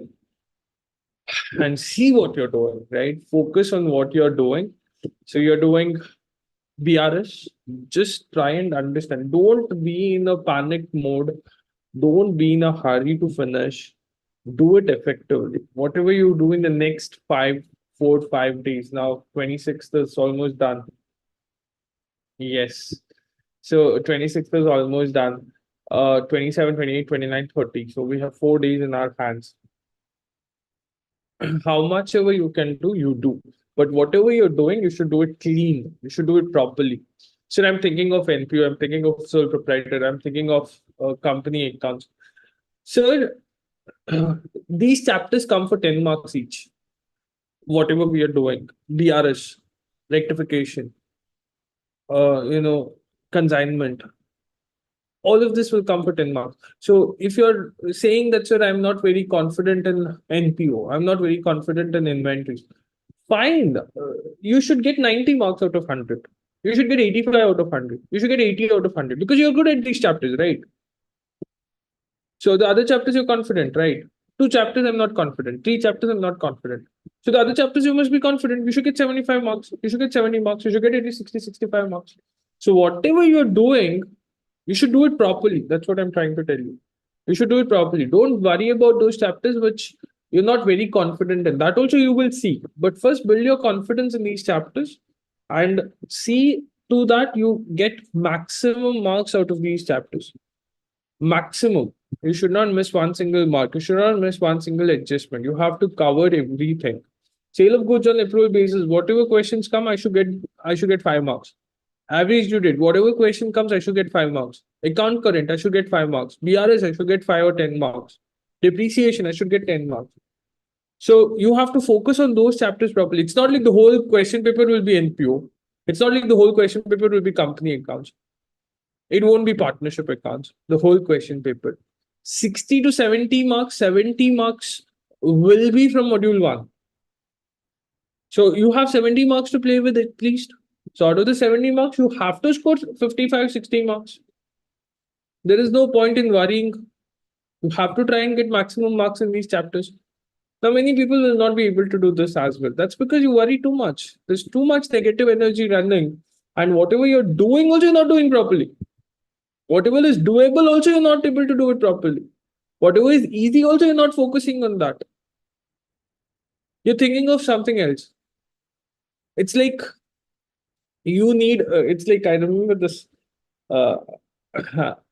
and see what you're doing, right? Focus on what you're doing. So you're doing BRS, just try and understand. Don't be in a panic mode. Don't be in a hurry to finish. Do it effectively. Whatever you do in the next 5 days. Now, 26th is almost done. Yes. So 26th is almost done. 27, 28, 29, 30. So we have 4 days in our hands. How much ever you can do, you do. But whatever you're doing, you should do it clean. You should do it properly. So I'm thinking of NPO, I'm thinking of sole proprietor, I'm thinking of company accounts. So these chapters come for 10 marks each. Whatever we are doing, DRS, rectification, consignment, all of this will come for 10 marks. So if you're saying that, sir, I'm not very confident in NPO, I'm not very confident in inventories, fine. You should get 90 marks out of 100. You should get 85 out of 100. You should get 80 out of 100 because you're good at these chapters, right? So the other chapters you're confident, right? 2 chapters I'm not confident. 3 chapters I'm not confident. So the other chapters you must be confident. You should get 75 marks. You should get 70 marks. You should get 80, 60, 65 marks. So whatever you're doing, you should do it properly. That's what I'm trying to tell you. You should do it properly. Don't worry about those chapters which you're not very confident in. That also you will see. But first build your confidence in these chapters and see to that you get maximum marks out of these chapters. Maximum. You should not miss one single mark. You should not miss one single adjustment. You have to cover everything. Sale of goods on approval basis. Whatever questions come, I should get 5 marks. Average due date. Whatever question comes, I should get 5 marks. Account current, I should get 5 marks. BRS, I should get 5 or 10 marks. Depreciation, I should get 10 marks. So you have to focus on those chapters properly. It's not like the whole question paper will be NPO. It's not like the whole question paper will be company accounts. It won't be partnership accounts. The whole question paper. 60 to 70 marks, 70 marks will be from module 1. So you have 70 marks to play with at least. So out of the 70 marks, you have to score 55, 60 marks. There is no point in worrying. You have to try and get maximum marks in these chapters. Now, many people will not be able to do this as well. That's because you worry too much. There's too much negative energy running. And whatever you're doing, also, you're not doing properly. Whatever is doable, also, you're not able to do it properly. Whatever is easy, also, you're not focusing on that. You're thinking of something else. It's like it's like I remember this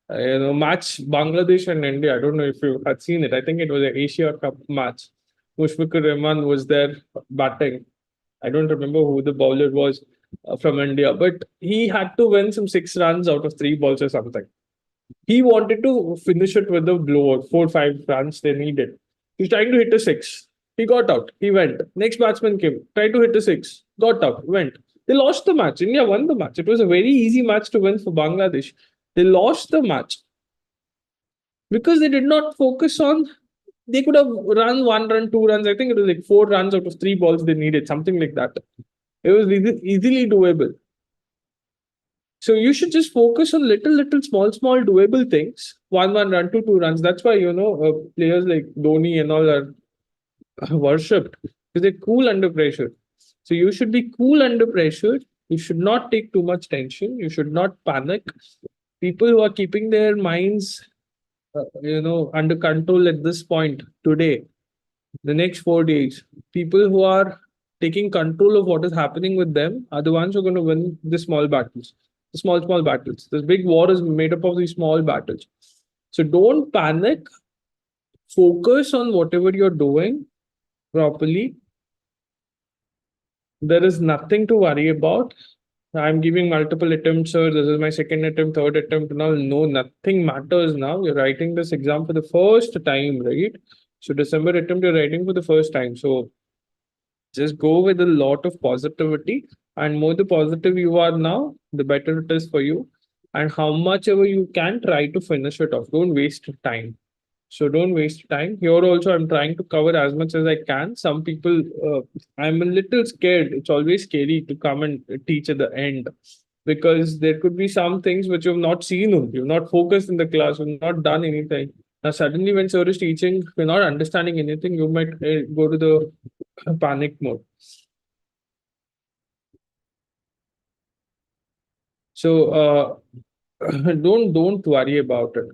match Bangladesh and India. I don't know if you had seen it. I think it was an Asia Cup match. Mushfiqur Rahman was there batting. I don't remember who the bowler was from India, but he had to win some 6 runs out of 3 balls or something. He wanted to finish it with a blower, 4 5 runs they needed. He's trying to hit a 6. He got out. He went. Next batsman came, tried to hit a 6, got out, went. They lost the match. India won the match. It was a very easy match to win for Bangladesh. They lost the match because they did not focus on. They could have run 1 run, 2 runs. I think it was like 4 runs out of 3 balls they needed, something like that. It was easily doable. So you should just focus on little, small doable things. 1 run, 2 runs. That's why, players like Dhoni and all are worshipped because they're cool under pressure. So you should be cool under pressure You should not take too much tension. You should not panic. People who are keeping their minds, under control at this point today, the next 4 days, people who are taking control of what is happening with them are the ones who are going to win the small battles, the small battles. This big war is made up of these small battles. So don't panic. Focus on whatever you're doing properly. There is nothing to worry about. I'm giving multiple attempts, sir. This is my second attempt, third attempt. Now, no, nothing matters now. You're writing this exam for the first time, right? So, December attempt, you're writing for the first time. So, just go with a lot of positivity. And more the positive you are now, the better it is for you. And how much ever you can, try to finish it off. Don't waste time. So don't waste time. Here also, I'm trying to cover as much as I can. Some people, I'm a little scared. It's always scary to come and teach at the end because there could be some things which you've not seen. You've not focused in the class. You've not done anything. Now, suddenly, when sir is teaching, you're not understanding anything. You might go to the panic mode. So don't worry about it.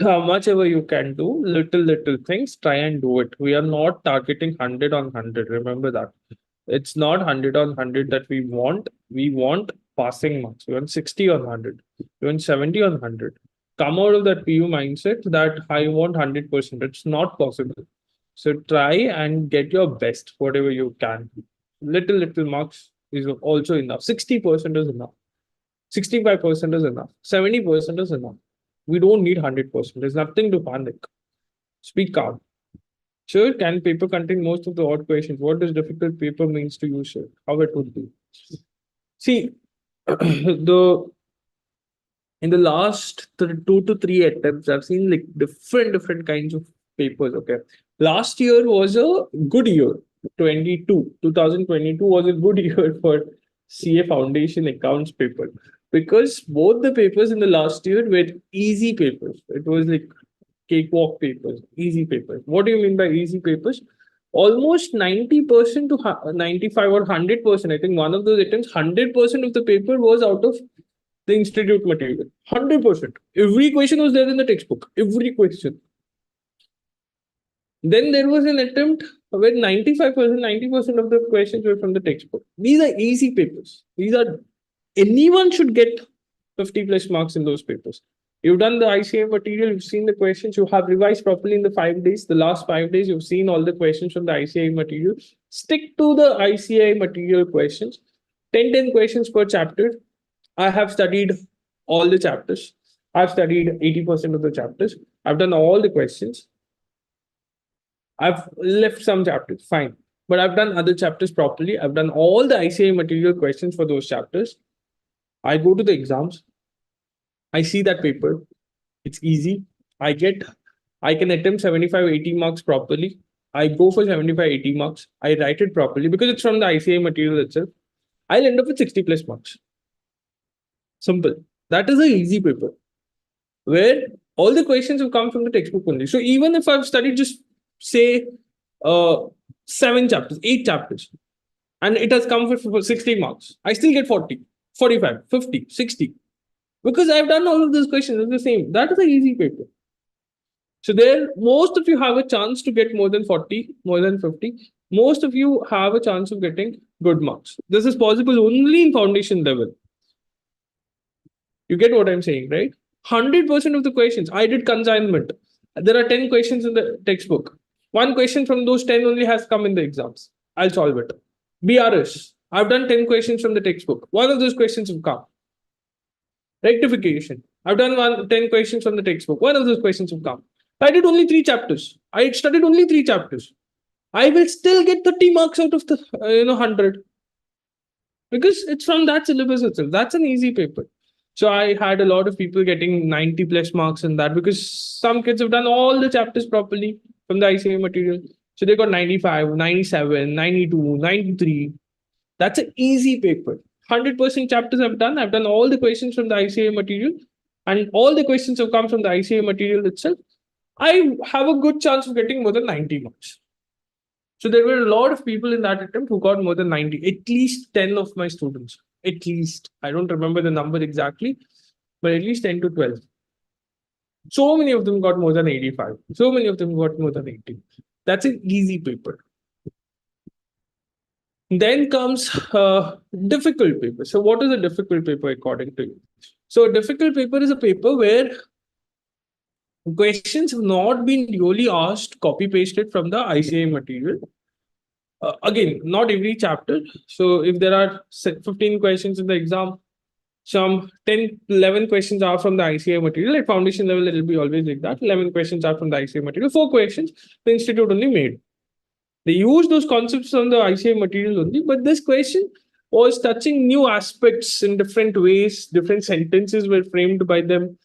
How much ever you can do, little things, try and do it. We are not targeting 100 on 100. Remember that. It's not 100 on 100 that we want. We want passing marks. We want 60 on 100. We want 70 on 100. Come out of that PU mindset that I want 100%. It's not possible. So try and get your best, whatever you can. Little marks is also enough. 60% is enough. 65% is enough. 70% is enough. We don't need 100%. There's nothing to panic. Speak calm. Sure, can paper contain most of the odd questions? What does difficult paper means to you, sir? How it would be? See, the in the last 2 to 3 attempts, I've seen like different kinds of papers. Okay, last year was a good year. 2022 was a good year for CA Foundation accounts paper because both the papers in the last year were easy papers. It was like cakewalk papers, easy papers. What do you mean by easy papers? Almost 90% to 95 or 100%. I think one of those attempts, 100% of the paper was out of the institute material. 100%. Every question was there in the textbook. Every question. Then there was an attempt where 95%, 90% of the questions were from the textbook. These are easy papers. Anyone should get 50 plus marks in those papers. You've done the ICA material, you've seen the questions, you have revised properly in the 5 days. The last 5 days, you've seen all the questions from the ICA material. Stick to the ICA material questions. 10 questions per chapter. I have studied all the chapters. I've studied 80% of the chapters. I've done all the questions. I've left some chapters, fine. But I've done other chapters properly. I've done all the ICA material questions for those chapters. I go to the exams. I see that paper. It's easy. I can attempt 75, 80 marks properly. I go for 75, 80 marks. I write it properly because it's from the ICA material itself. I'll end up with 60 plus marks. Simple. That is an easy paper where all the questions have come from the textbook only. So even if I've studied just say 7 chapters, 8 chapters, and it has come for 60 marks, I still get 40, 45, 50, 60. Because I've done all of those questions, it's the same. That is an easy paper. So there, most of you have a chance to get more than 40, more than 50. Most of you have a chance of getting good marks. This is possible only in foundation level. You get what I'm saying, right? 100% of the questions. I did consignment. There are 10 questions in the textbook. One question from those 10 only has come in the exams. I'll solve it. BRS. I've done 10 questions from the textbook. One of those questions have come. Rectification. I've done 10 questions from the textbook. One of those questions have come. I did only 3 chapters. I studied only 3 chapters. I will still get 30 marks out of the 100 because it's from that syllabus itself. That's an easy paper. So I had a lot of people getting 90 plus marks in that because some kids have done all the chapters properly from the ICA material. So they got 95, 97, 92, 93. That's an easy paper. 100% chapters I've done. I've done all the questions from the ICA material and all the questions have come from the ICA material itself. I have a good chance of getting more than 90 marks. So there were a lot of people in that attempt who got more than 90, at least 10 of my students. At least. I don't remember the number exactly, but at least 10 to 12. So many of them got more than 85. So many of them got more than 80. That's an easy paper. Then comes difficult paper. So, what is a difficult paper according to you? So, a difficult paper is a paper where questions have not been really asked, copy pasted from the ICA material. Again, not every chapter. So, if there are 15 questions in the exam, some 10, 11 questions are from the ICA material. At foundation level, it will be always like that. 11 questions are from the ICA material. 4 questions the institute only made. They use those concepts on the ICA material only, but this question was touching new aspects in different ways. Different sentences were framed by them.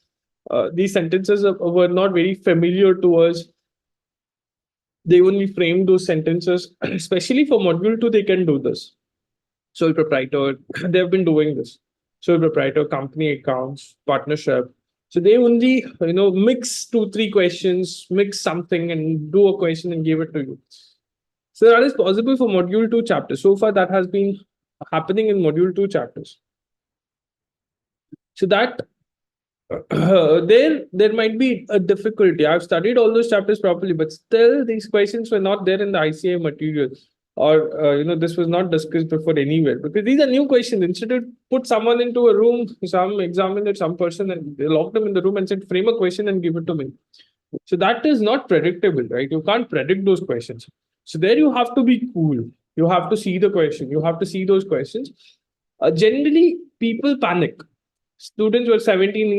These sentences were not very familiar to us. They only framed those sentences, especially for module 2, they can do this. Sole proprietor, they've been doing this. Sole proprietor, company accounts, partnership. So they only, mix 2, 3 questions, mix something and do a question and give it to you. So that is possible for module 2 chapters. So far, that has been happening in module 2 chapters. So that there might be a difficulty. I've studied all those chapters properly, but still these questions were not there in the ICA material, or this was not discussed before anywhere, because these are new questions. Instead of put someone into a room, some examiner, some person, and they locked them in the room and said, frame a question and give it to me. So that is not predictable, right? You can't predict those questions. So there you have to be cool. You have to see the question. You have to see those questions. Generally, people panic. Students were 17,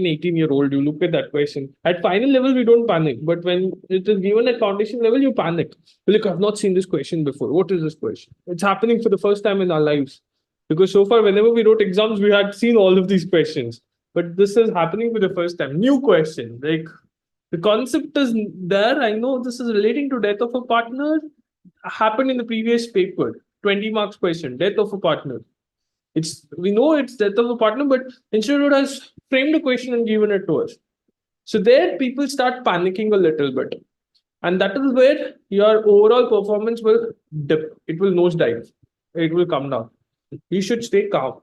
18 year old. You look at that question. At final level, we don't panic. But when it is given at foundation level, you panic. Look, I've not seen this question before. What is this question? It's happening for the first time in our lives. Because so far, whenever we wrote exams, we had seen all of these questions. But this is happening for the first time. New question. Like, the concept is there. I know this is relating to death of a partner. Happened in the previous paper. 20 marks question. Death of a partner. We know it's death of a partner, but institute has framed a question and given it to us. So there people start panicking a little bit. And that is where your overall performance will dip. It will nosedive. It will come down. You should stay calm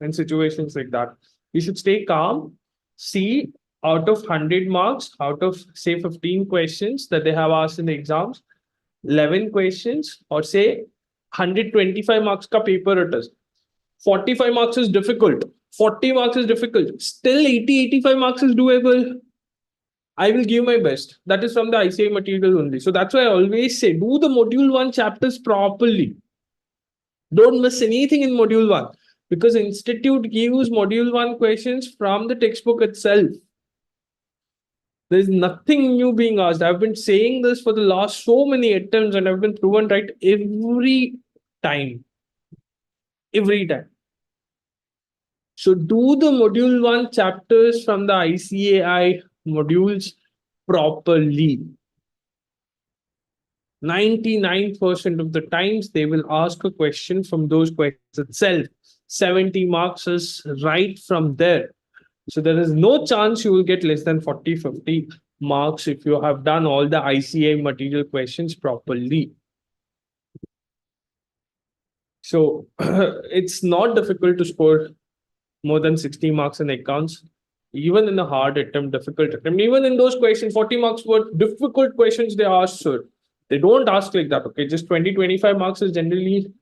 in situations like that. You should stay calm. See, out of 100 marks, out of say 15 questions that they have asked in the exams, 11 questions, or say 125 marks ka paper it is. 45 marks is difficult. 40 marks is difficult. Still 80, 85 marks is doable. I will give my best. That is from the ICA material only. So that's why I always say, do the module 1 chapters properly. Don't miss anything in module 1, because institute gives module 1 questions from the textbook itself. There's nothing new being asked. I've been saying this for the last so many attempts and I've been proven right every time. Every time. So do the module 1 chapters from the ICAI modules properly. 99% of the times they will ask a question from those questions itself. 70 marks is right from there. So there is no chance you will get less than 40, 50 marks if you have done all the ICA material questions properly. So it's not difficult to score more than 60 marks in accounts, even in a hard attempt, difficult attempt. Even in those questions, 40 marks were difficult questions they asked, sir. They don't ask like that, okay? Just 20, 25 marks is generally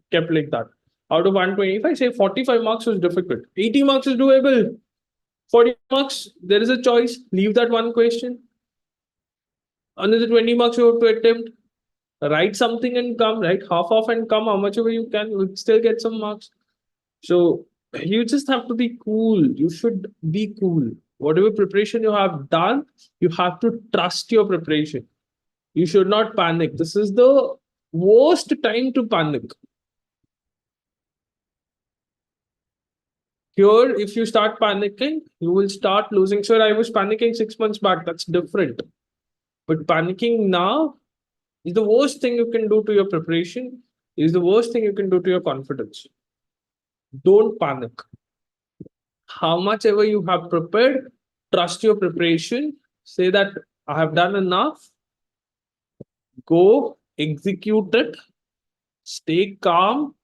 kept like that. Out of 125, say 45 marks was difficult. 80 marks is doable. 40 marks, there is a choice. Leave that one question. Another 20 marks you have to attempt. Write something and come, right? Half off and come, how much ever you can, you'll still get some marks. So you just have to be cool. You should be cool. Whatever preparation you have done, you have to trust your preparation. You should not panic. This is the worst time to panic. Here, if you start panicking, you will start losing. Sir, I was panicking 6 months back. That's different. But panicking now is the worst thing you can do to your preparation, is the worst thing you can do to your confidence. Don't panic. How much ever you have prepared, trust your preparation. Say that I have done enough. Go execute it, stay calm,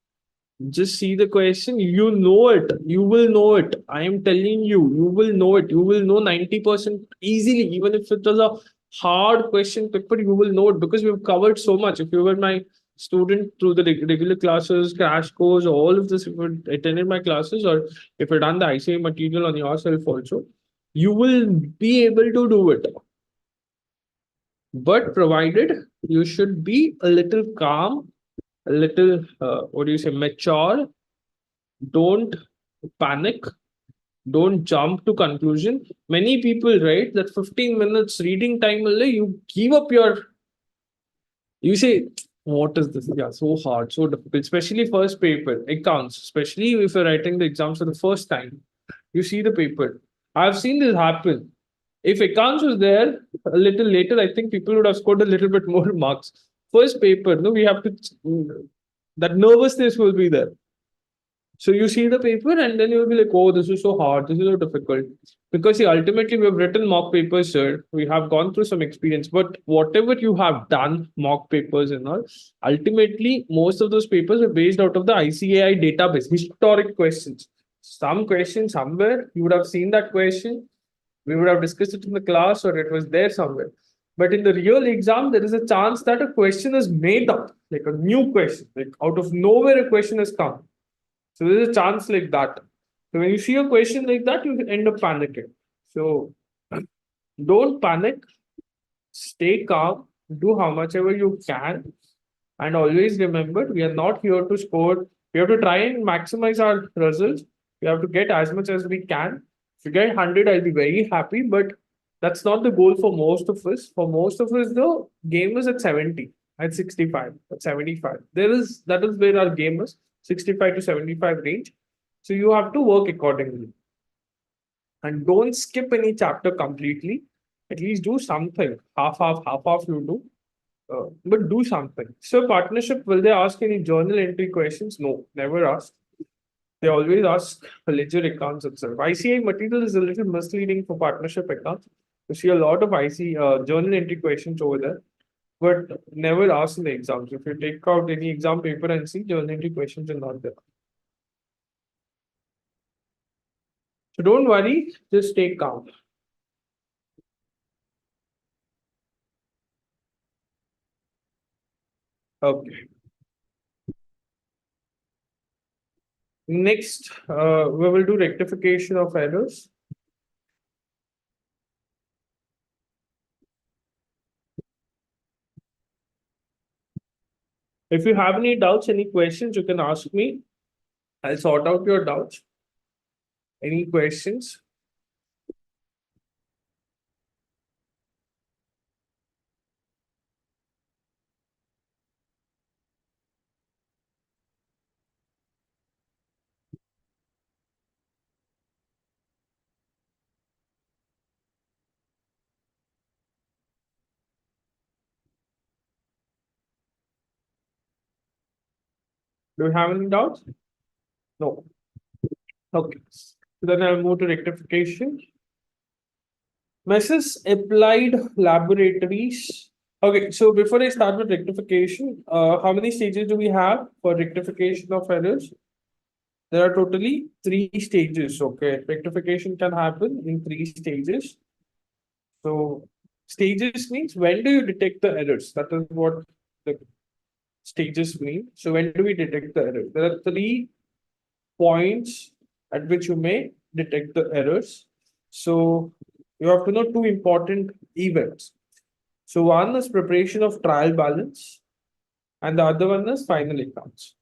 just see the question. You know it. You will know it. I am telling you, you will know it. You will know 90% easily. Even if it was a hard question paper, you will know it because we've covered so much. If you were my student through the regular classes, crash course, all of this, if you attended my classes or if you done the ICA material on yourself also, you will be able to do it. But provided you should be a little calm, a little, what do you say, mature. Don't panic, don't jump to conclusion. Many people write that 15 minutes reading time will you give up your, you say, what is this? Yeah, so hard, so difficult, especially first paper accounts, especially if you're writing the exams for the first time. You see the paper. I've seen this happen. If accounts was there a little later, I think people would have scored a little bit more marks. First paper, no, we have to, that nervousness will be there. So you see the paper and then you'll be like, oh, this is so hard, this is so difficult. Because see, ultimately we have written mock papers, sir. We have gone through some experience, but whatever you have done, mock papers and all, ultimately most of those papers are based out of the ICAI database, historic questions. Some question somewhere, you would have seen that question, we would have discussed it in the class or it was there somewhere. But in the real exam, there is a chance that a question is made up, like a new question, like out of nowhere a question has come. So there's a chance like that. So when you see a question like that, you end up panicking. So don't panic, stay calm, do how much ever you can, and always remember we are not here to score. We have to try and maximize our results. We have to get as much as we can. If you get 100, I'll be very happy, but that's not the goal for most of us. For most of us, the game is at 70, at 65, at 75. That is where our game is, 65 to 75 range. So you have to work accordingly. And don't skip any chapter completely. At least do something. Half you do. But do something. So partnership, will they ask any journal entry questions? No, never ask. They always ask ledger accounts itself. ICI material is a little misleading for partnership accounts. You see a lot of journal entry questions over there, but never ask in the exams. If you take out any exam paper and see, journal entry questions are not there. So don't worry, just stay calm. Okay. Next, we will do rectification of errors. If you have any doubts, any questions, you can ask me. I'll sort out your doubts. Any questions? Do you have any doubts? No. Okay. So then I'll move to rectification. Mrs. Applied Laboratories. Okay, so before I start with rectification, how many stages do we have for rectification of errors? There are totally three stages. Okay, rectification can happen in three stages. So, stages means when do you detect the errors? That is what the stages mean. So, when do we detect the errors? There are three points at which you may detect the errors. So, you have to know two important events. So, one is preparation of trial balance, and the other one is final accounts.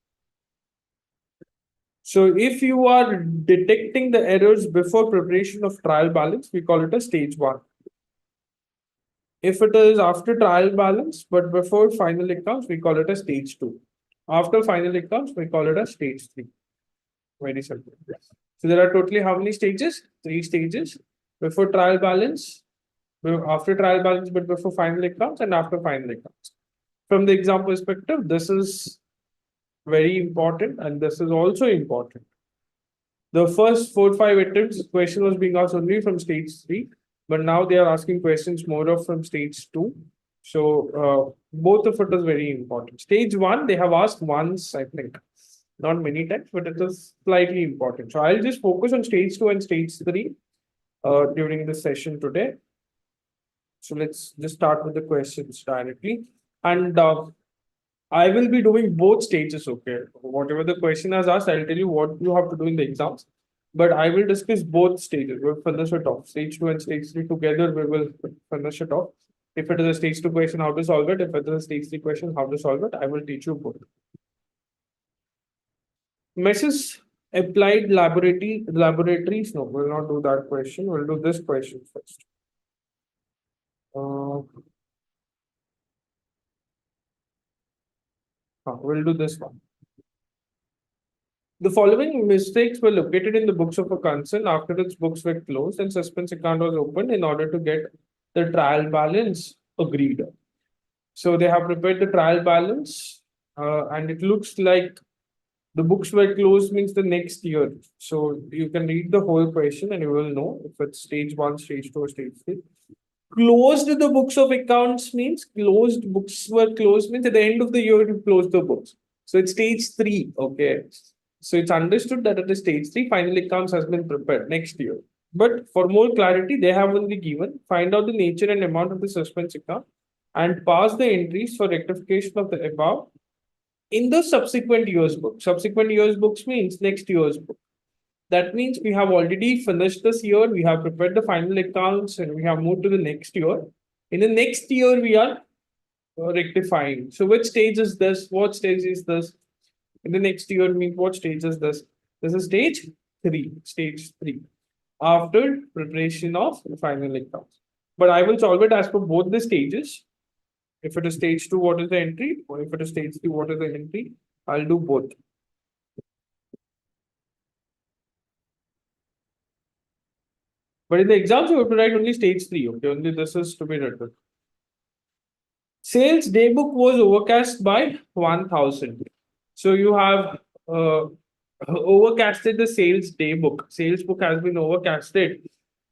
So, if you are detecting the errors before preparation of trial balance, we call it a stage one. If it is after trial balance, but before final accounts, we call it a stage two. After final accounts, we call it a stage three. Very simple. So there are totally how many stages? Three stages. Before trial balance, after trial balance, but before final accounts, and after final accounts. From the exam perspective, this is very important, and this is also important. The first 4-5 attempts, question was being asked only from stage three, but now they are asking questions more of from stage two. So Both of it is very important. Stage one, they have asked once, I think, not many times, but it is slightly important. So I'll just focus on stage two and stage three during this session today. So let's just start with the questions directly. And I will be doing both stages, okay? Whatever the question has asked, I'll tell you what you have to do in the exams. But I will discuss both stages. We'll finish it off. Stage two and stage three together, we will finish it off. If it is a stage two question, how to solve it. If it is a stage three question, how to solve it. I will teach you both. Mrs. Applied laboratories. No, we'll not do that question. We'll do this question first. We'll do this one. The following mistakes were located in the books of a concern after its books were closed and suspense account was opened in order to get the trial balance agreed. So they have prepared the trial balance, and it looks like the books were closed means the next year. So you can read the whole question and you will know if it's stage one, stage two, or stage three. Closed the books of accounts means closed books were closed means at the end of the year you close the books. So it's stage three. Okay. So it's understood that at the stage three, final accounts has been prepared next year. But for more clarity, they have only given find out the nature and amount of the suspense account and pass the entries for rectification of the above in the subsequent year's book. Subsequent year's books means next year's book. That means we have already finished this year, we have prepared the final accounts, and we have moved to the next year. In the next year, we are rectifying. So, which stage is this? What stage is this? In the next year, means what stage is this? This is stage three. Stage three. After preparation of the final accounts. But I will solve it as per both the stages. If it is stage two, what is the entry? Or if it is stage three, what is the entry? I'll do both. But in the exams, you have to write only stage three. Okay, only this is to be written. Sales day book was overcast by 1,000. So you have overcasted the sales day book. Sales book has been overcasted.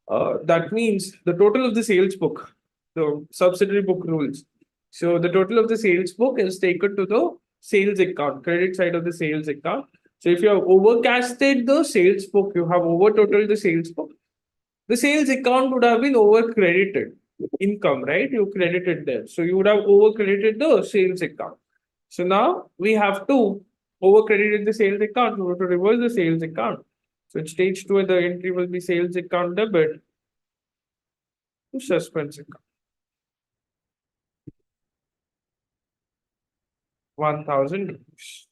That means the total of the sales book, the subsidiary book rules. So the total of the sales book is taken to the sales account, credit side of the sales account. So if you have overcasted the sales book, you have over totaled the sales book. The sales account would have been over credited income, right? You credited there. So you would have over credited the sales account. So now we have to over credited the sales account. We have to reverse the sales account. So at stage two, the entry will be sales account debit to suspense account. 1,000 rupees.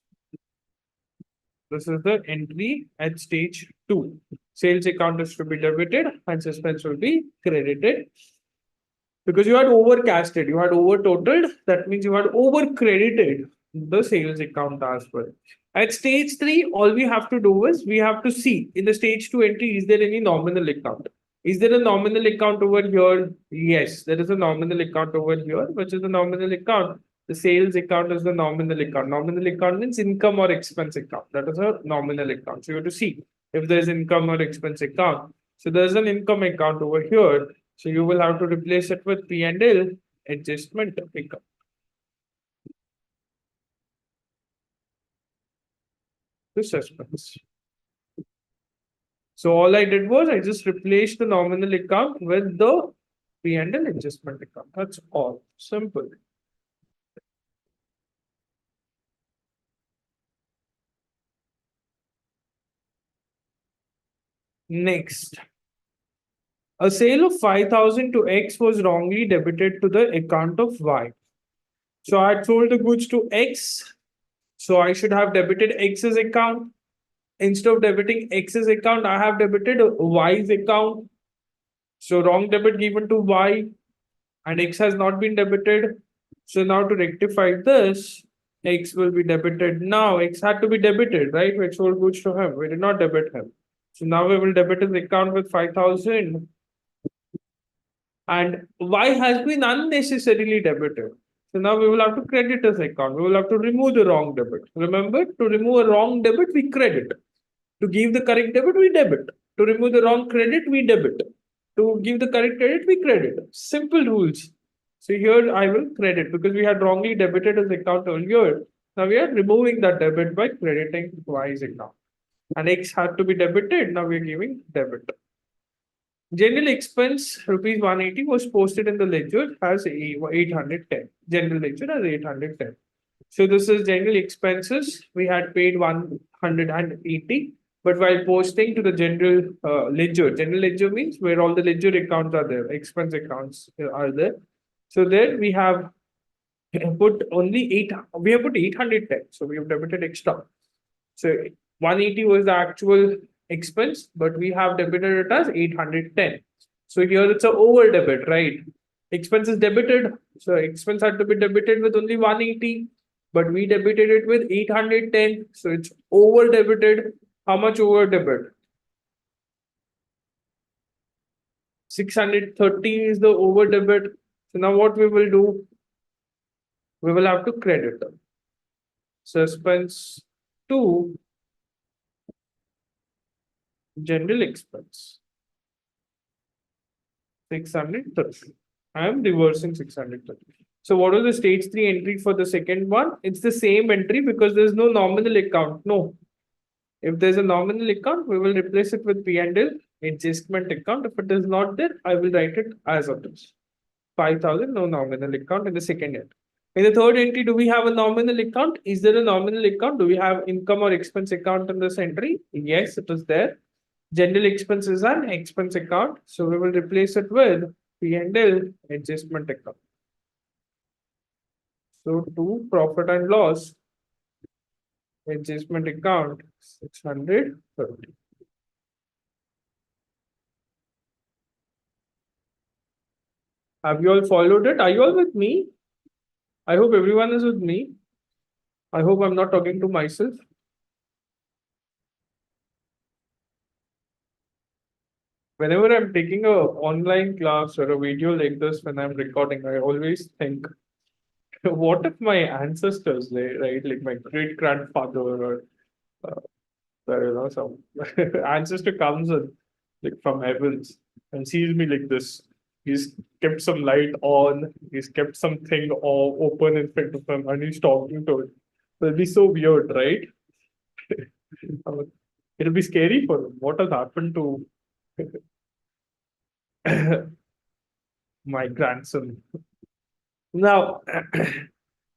This is the entry at stage two. Sales account is to be debited and suspense will be credited. Because you had overcasted, you had over totaled, that means you had over credited the sales account as well. At stage three, all we have to do is we have to see in the stage two entry, is there any nominal account? Is there a nominal account over here? Yes, there is a nominal account over here, which is a nominal account. The sales account is the nominal account. Nominal account means income or expense account. That is a nominal account. So you have to see if there is income or expense account. So there is an income account over here. So you will have to replace it with P&L adjustment account. To suspense. So all I did was I just replaced the nominal account with the P&L adjustment account. That's all. Simple. Next. A sale of 5,000 to X was wrongly debited to the account of Y. So I had sold the goods to X. So I should have debited X's account. Instead of debiting X's account, I have debited Y's account. So wrong debit given to Y and X has not been debited. So now to rectify this, X will be debited now. X had to be debited, right? We sold goods to him. We did not debit him. So now we will debit his account with 5,000. And Y has been unnecessarily debited. So now we will have to credit his account. We will have to remove the wrong debit. Remember, to remove a wrong debit, we credit. To give the correct debit, we debit. To remove the wrong credit, we debit. To give the correct credit, we credit. Simple rules. So here I will credit because we had wrongly debited his account earlier. Now we are removing that debit by crediting Y's account. And X had to be debited. Now we are giving debit. General expense rupees 180 was posted in the ledger as 810. General ledger as 810. So this is general expenses. We had paid 180, but while posting to the general ledger means where all the ledger accounts are there, expense accounts are there. So there we have put only 8, we have put 810. So we have debited extra. So 180 was the actual expense, but we have debited it as 810. So here it's a over debit, right? Expense is debited. So expense had to be debited with only 180, but we debited it with 810. So it's over debited. How much over debit? 630 is the over debit. So now what we will do? We will have to credit them. Suspense to general expense. 630. I am reversing 630. So what was the stage 3 entry for the second one? It's the same entry because there's no nominal account. No. If there's a nominal account, we will replace it with P&L adjustment account. If it is not there, I will write it as it is. 5,000, no nominal account in the second entry. In the third entry, do we have a nominal account? Is there a nominal account? Do we have income or expense account in this entry? Yes, it is there. General expense is an expense account. So we will replace it with P&L adjustment account. So to profit and loss adjustment account 630. Have you all followed it? Are you all with me? I hope everyone is with me. I hope I'm not talking to myself. Whenever I'm taking a online class or a video like this, when I'm recording, I always think, what if my ancestors, right, like my great grandfather or some ancestor comes in, like from heavens and sees me like this. He's kept some light on, he's kept something open in front of him, and he's talking to it. It'll be so weird, right? It'll be scary for him. What has happened to my grandson? Now,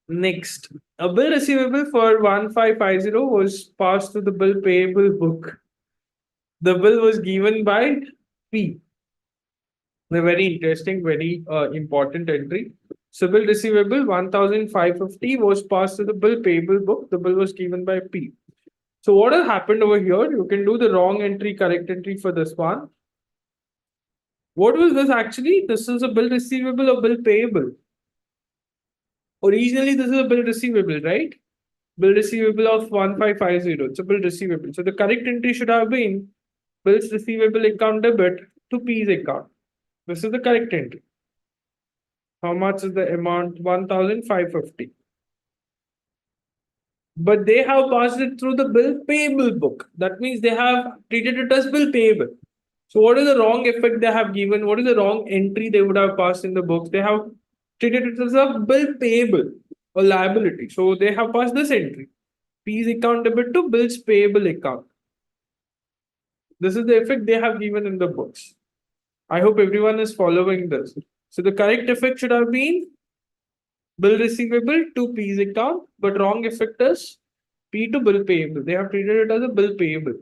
next, a bill receivable for 1550 was passed to the bill payable book. The bill was given by P. A very interesting, very important entry. So bill receivable 1550 was passed to the bill payable book. The bill was given by P. So what has happened over here? You can do the wrong entry, correct entry for this one. What was this actually? This is a bill receivable or bill payable. Originally, this is a bill receivable, right? Bill receivable of 1550. It's a bill receivable. So the correct entry should have been bills receivable account debit to P's account. This is the correct entry. How much is the amount? 1550. But they have passed it through the bill payable book. That means they have treated it as bill payable. So what is the wrong effect they have given? What is the wrong entry they would have passed in the books? They have treated it as a bill payable or liability. So they have passed this entry. P's account debit to bills payable account. This is the effect they have given in the books. I hope everyone is following this. So the correct effect should have been bill receivable to P's account, but wrong effect is P to bill payable. They have treated it as a bill payable.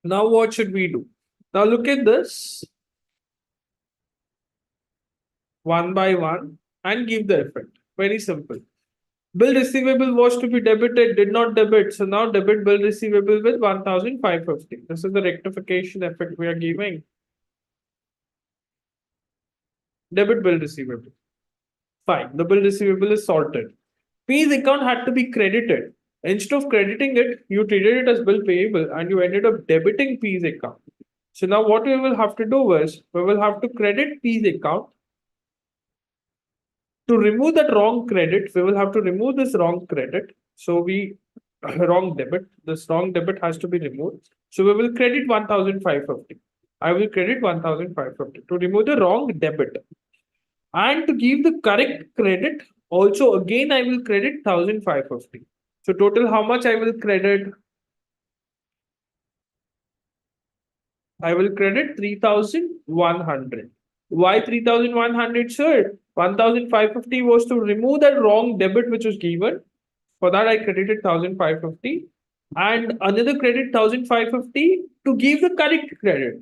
Now what should we do? Now look at this one by one and give the effect. Very simple. Bill receivable was to be debited, did not debit. So now debit bill receivable with 1550. This is the rectification effect we are giving. Debit bill receivable. Fine. The bill receivable is sorted. P's account had to be credited. Instead of crediting it, you treated it as bill payable and you ended up debiting P's account. So now what we will have to do is we will have to credit P's account. To remove that wrong credit, we will have to remove this wrong credit. So we wrong debit. This wrong debit has to be removed. So we will credit 1550. I will credit 1550 to remove the wrong debit. And to give the correct credit, also again I will credit 1550. So total how much I will credit? I will credit 3100. Why 3100, sir? 1550 was to remove that wrong debit which was given. For that, I credited 1550. And another credit 1550 to give the correct credit.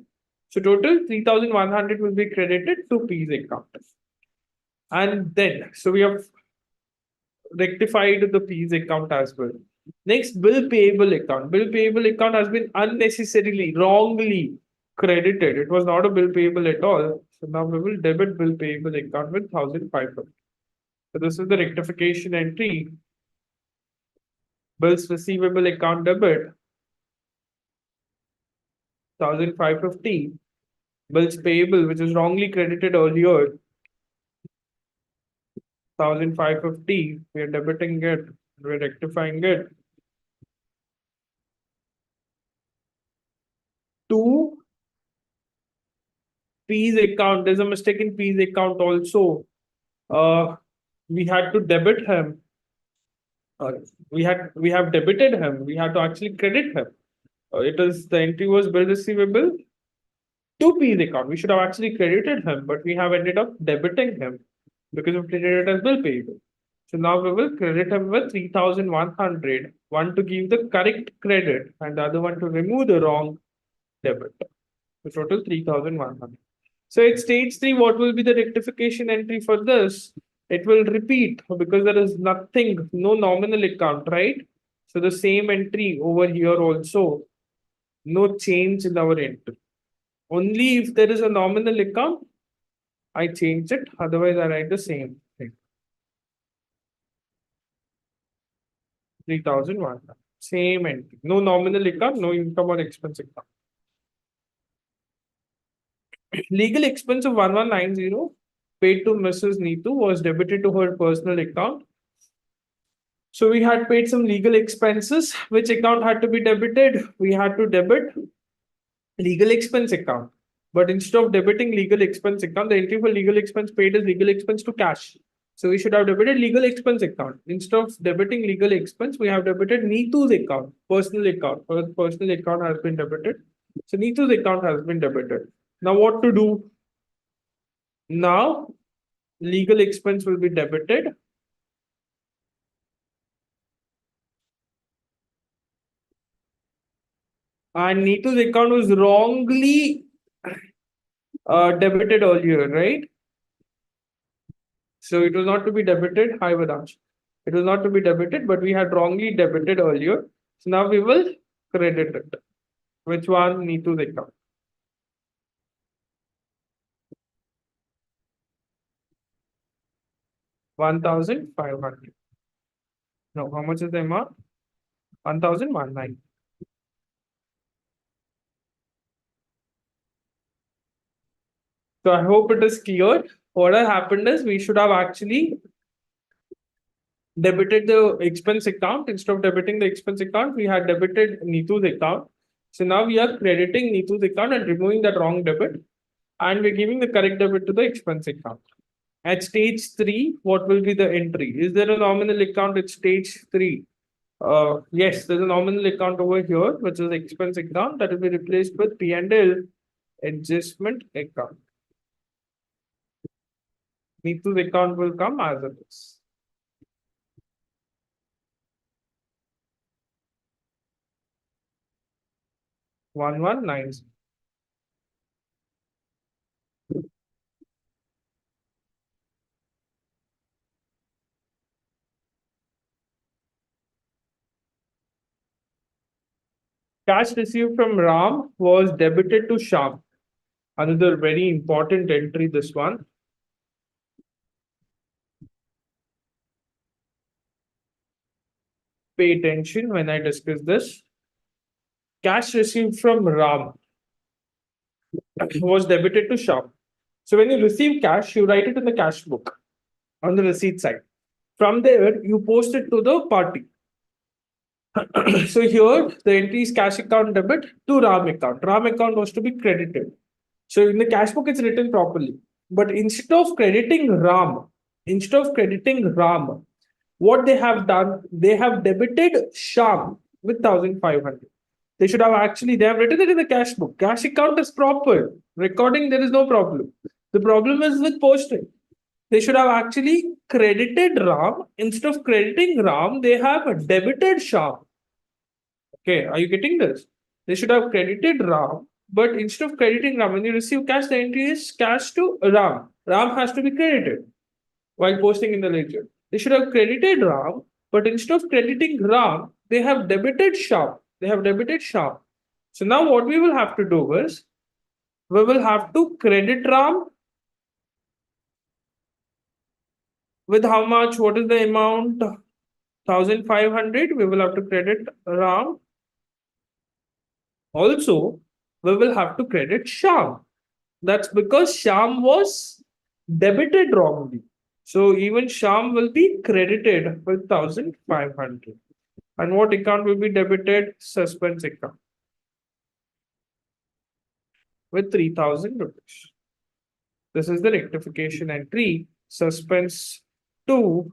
So total 3100 will be credited to P's account. And then, so we have rectified the P's account as well. Next, bill payable account. Bill payable account has been unnecessarily, wrongly credited. It was not a bill payable at all. So now we will debit bill payable account with 1500. So this is the rectification entry. Bills receivable account debit 1550. Bills payable, which is wrongly credited earlier, 1550. We are debiting it. We're rectifying it. To P's account. There's a mistake in P's account also. We had to debit him. We have debited him. We had to actually credit him. It is the entry was bill receivable to P's account. We should have actually credited him, but we have ended up debiting him because we treated it as bill payable. So now we will credit him with 3100. One to give the correct credit and the other one to remove the wrong debit. So total 3100. So at stage 3, what will be the rectification entry for this? It will repeat because there is nothing, no nominal account, right? So the same entry over here also, no change in our entry. Only if there is a nominal account, I change it. Otherwise, I write the same thing. 3001. Same entry. No nominal account, no income or expense account. Legal expense of 1190 paid to Mrs. Neetu was debited to her personal account. So we had paid some legal expenses. Which account had to be debited? We had to debit legal expense account. But instead of debiting legal expense account, the entry for legal expense paid is legal expense to cash. So we should have debited legal expense account. Instead of debiting legal expense, we have debited Neetu's account, personal account. Her personal account has been debited. So Neetu's account has been debited. Now what to do? Now legal expense will be debited. And Neetu's account was wrongly debited earlier, right? So it was not to be debited. Hi, Adarsh. It was not to be debited, but we had wrongly debited earlier. So now we will credit it. Which one? Neetu's account. 1500. No, how much is the amount? 1019. So I hope it is clear. What had happened is we should have actually debited the expense account. Instead of debiting the expense account, we had debited Neetu's account. So now we are crediting Neetu's account and removing that wrong debit. And we're giving the correct debit to the expense account. At stage 3, what will be the entry? Is there a nominal account at stage 3? Yes, there's a nominal account over here, which is expense account that will be replaced with P&L adjustment account. Neetu's account will come as it is. One one nine. Cash received from Ram was debited to Sham. Another very important entry, this one. Pay attention when I discuss this. Cash received from Ram was debited to Sham. So when you receive cash, you write it in the cash book on the receipt side. From there, you post it to the party. So here, the entry is cash account debit to Ram account. Ram account was to be credited. So in the cash book, it's written properly. But instead of crediting Ram, what they have done, they have debited Sham with 1,500. They have written it in the cash book. Cash account is proper. Recording, there is no problem. The problem is with posting. They should have actually credited Ram. Instead of crediting Ram, they have debited Sham. Okay, are you getting this? They should have credited Ram, but instead of crediting Ram, when you receive cash, the entry is cash to Ram. Ram has to be credited while posting in the ledger. They should have credited Ram, but instead of crediting Ram, they have debited Sham. They have debited Sham. So now what we will have to do is we will have to credit Ram with how much? What is the amount? 1,500. We will have to credit Ram. Also, we will have to credit Sham. That's because Sham was debited wrongly. So even Sham will be credited with 1,500. And what account will be debited? Suspense account with 3,000 rupees. This is the rectification entry. Suspense 2.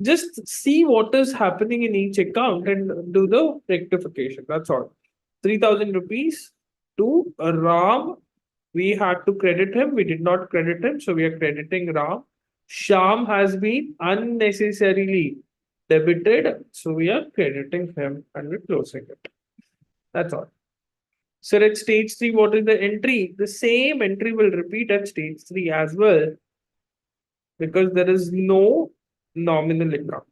Just see what is happening in each account and do the rectification. That's all. 3,000 rupees to Ram. We had to credit him. We did not credit him. So we are crediting Ram. Sham has been unnecessarily debited. So we are crediting him and we're closing it. That's all. So at stage 3, what is the entry? The same entry will repeat at stage 3 as well, because there is no nominal account.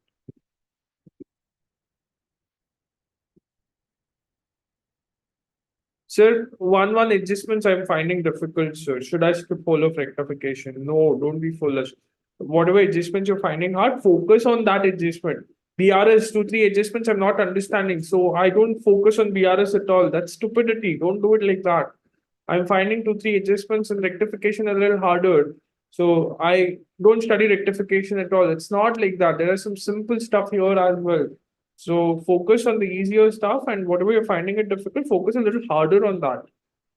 Sir, one adjustments I'm finding difficult, sir. Should I skip whole of rectification? No, don't be foolish. Whatever adjustments you're finding hard, focus on that adjustment. BRS 2-3 adjustments I'm not understanding, so I don't focus on BRS at all. That's stupidity. Don't do it like that. I'm finding 2-3 adjustments and rectification a little harder. So I don't study rectification at all. It's not like that. There are some simple stuff here as well. So focus on the easier stuff, and whatever you're finding it difficult, focus a little harder on that.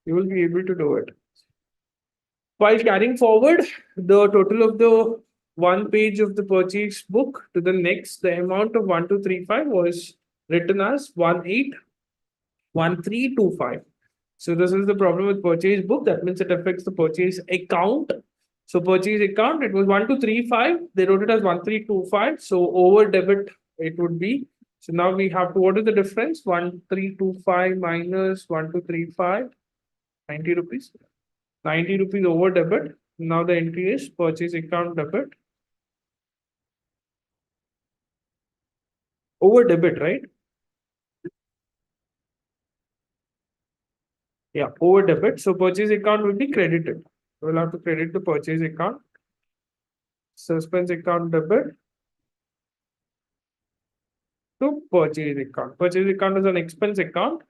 You will be able to do it. While carrying forward the total of the one page of the purchase book to the next, the amount of 1235 was written as 181325. So this is the problem with purchase book. That means it affects the purchase account. So purchase account, it was 1235. They wrote it as 1325. So over debit, it would be. So now we have to, what is the difference? 1325 minus 1235, 90 rupees. 90 rupees over debit. Now the entry is purchase account debit. Over debit, right? Yeah, over debit. So purchase account will be credited. We'll have to credit the purchase account. Suspense account debit to purchase account. Purchase account is an expense account.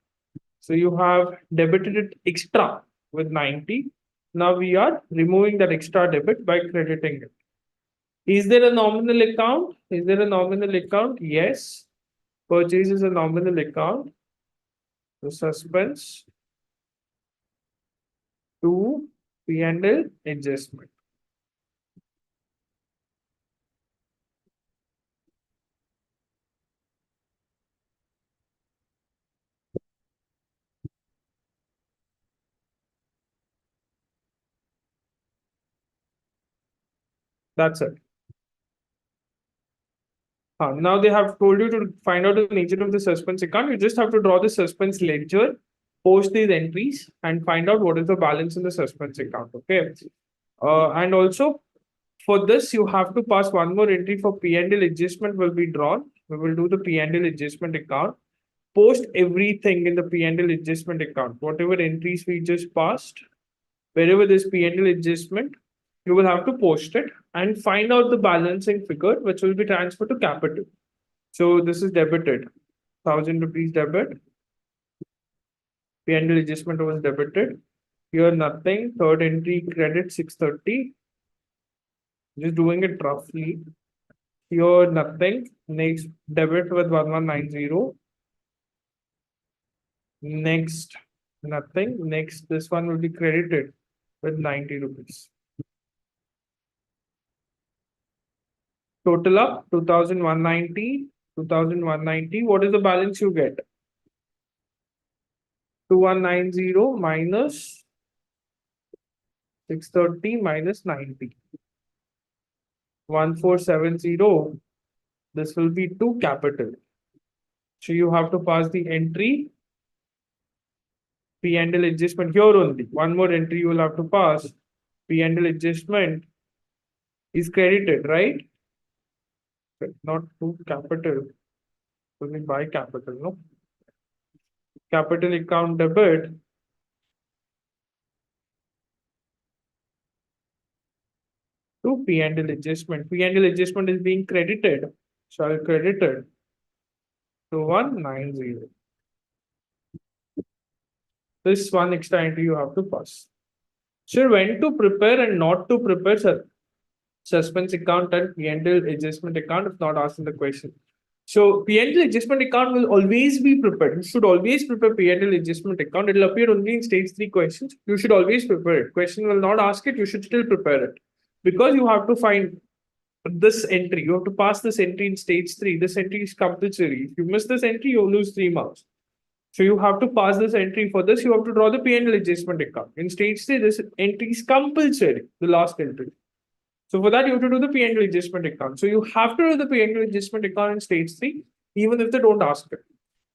So you have debited it extra with 90. Now we are removing that extra debit by crediting it. Is there a nominal account? Is there a nominal account? Yes. Purchase is a nominal account. So suspense to P&L adjustment. That's it. Now they have told you to find out the nature of the suspense account. You just have to draw the suspense ledger, post these entries, and find out what is the balance in the suspense account. Okay. And also for this, you have to pass one more entry for P&L adjustment will be drawn. We will do the P&L adjustment account. Post everything in the P&L adjustment account. Whatever entries we just passed, wherever this P&L adjustment, you will have to post it and find out the balancing figure, which will be transferred to capital. So this is debited, 1,000 rupees debit. P&L adjustment was debited. Here nothing. Third entry credit 630. Just doing it roughly. Here nothing. Next debit with 1190. Next nothing. Next this one will be credited with 90 rupees. Total up 2190, 2190. What is the balance you get? 2190 minus 630 minus 90. 1470. This will be 2 capital. So you have to pass the entry P&L adjustment here only. One more entry you will have to pass. P&L adjustment is credited, right? Not to capital. Only by capital, no? Capital account debit. To P&L adjustment. P&L adjustment is being credited. So I'll credit it to 190. This one extra entry you have to pass. So when to prepare and not to prepare suspense account and P&L adjustment account if not asked in the question. So P&L adjustment account will always be prepared. You should always prepare P&L adjustment account. It will appear only in stage 3 questions. You should always prepare it. Question will not ask it. You should still prepare it because you have to find this entry. You have to pass this entry in stage 3. This entry is compulsory. If you miss this entry, you lose 3 marks. So you have to pass this entry. For this, you have to draw the P&L adjustment account. In stage 3, this entry is compulsory, the last entry. So for that, you have to do the P&L adjustment account. So you have to do the P&L adjustment account in stage 3, even if they don't ask it.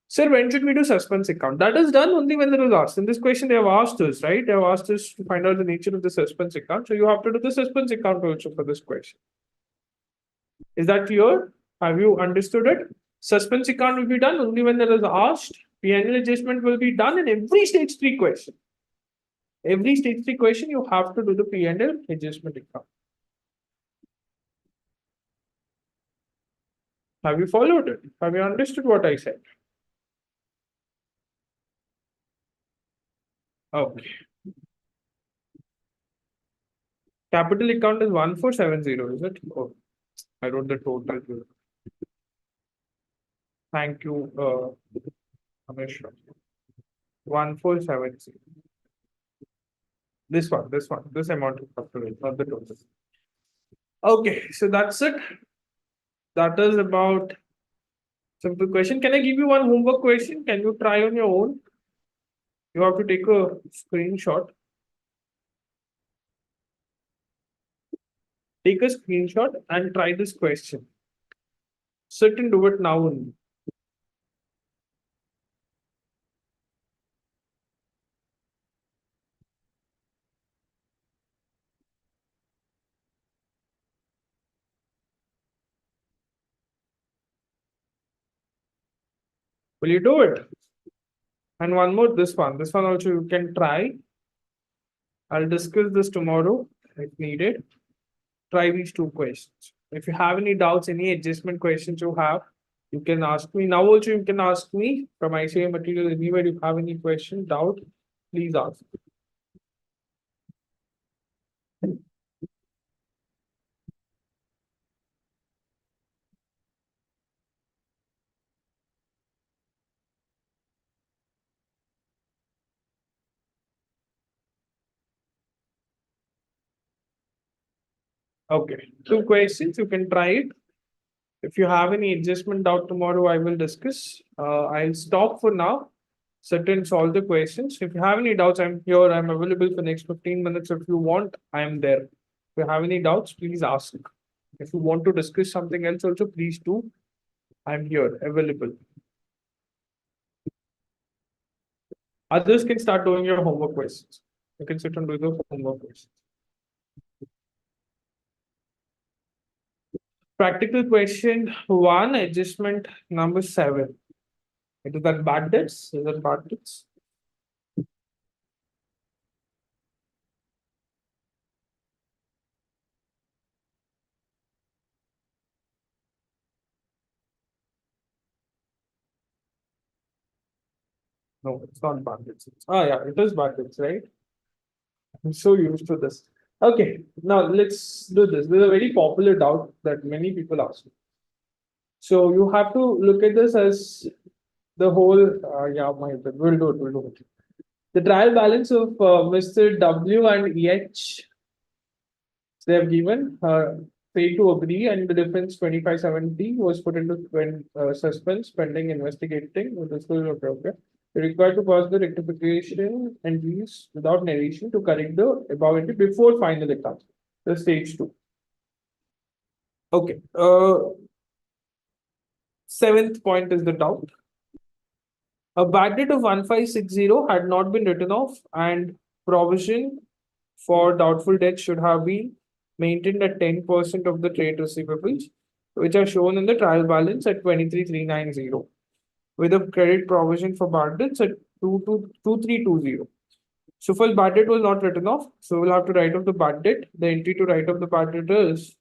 Sir, when should we do suspense account? That is done only when there is asked. In this question, they have asked us, right? They have asked us to find out the nature of the suspense account. So you have to do the suspense account also for this question. Is that clear? Have you understood it? Suspense account will be done only when there is asked. P&L adjustment will be done in every stage 3 question. Every stage 3 question, you have to do the P&L adjustment account. Have you followed it? Have you understood what I said? Okay. Capital account is 1470, is it? Oh, I wrote the total here. Thank you, Amish. 1470. This amount is calculated, not the total. Okay, so that's it. That is about simple question. Can I give you one homework question? Can you try on your own? You have to take a screenshot. Take a screenshot and try this question. Sit and do it now only. Will you do it? And one more, this one. This one also you can try. I'll discuss this tomorrow if needed. Try these 2 questions. If you have any doubts, any adjustment questions you have, you can ask me. Now also you can ask me from ICA material anywhere. If you have any question, doubt, please ask. Okay, 2 questions, you can try it. If you have any adjustment doubt tomorrow, I will discuss. I'll stop for now. Sit and solve the questions. If you have any doubts, I'm here. I'm available for next 15 minutes. If you want, I am there. If you have any doubts, please ask. If you want to discuss something else also, please do. I'm here, available. Others can start doing your homework questions. You can sit and do the homework questions. Practical question 1, adjustment number 7. Is that bad debts? Is that bad debts? No, it's not bad debts. Oh yeah, it is bad debts, right? I'm so used to this. Okay, now let's do this. This is a very popular doubt that many people ask. So you have to look at this as the whole. Yeah, we'll do it. The trial balance of Mr. W and EH they have given failed to agree, and the difference 2570 was put into suspense pending investigating. This was okay. Okay. You're required to pass the rectification entries without narration to correct the above entry before final account. The stage two. Okay. Seventh point is the doubt. A bad debt of 1560 had not been written off, and provision for doubtful debt should have been maintained at 10% of the trade receivables, which are shown in the trial balance at 23,390, with a credit provision for bad debts at 2320. So, for bad debt was not written off, so we'll have to write off the bad debt. The entry to write off the bad debt is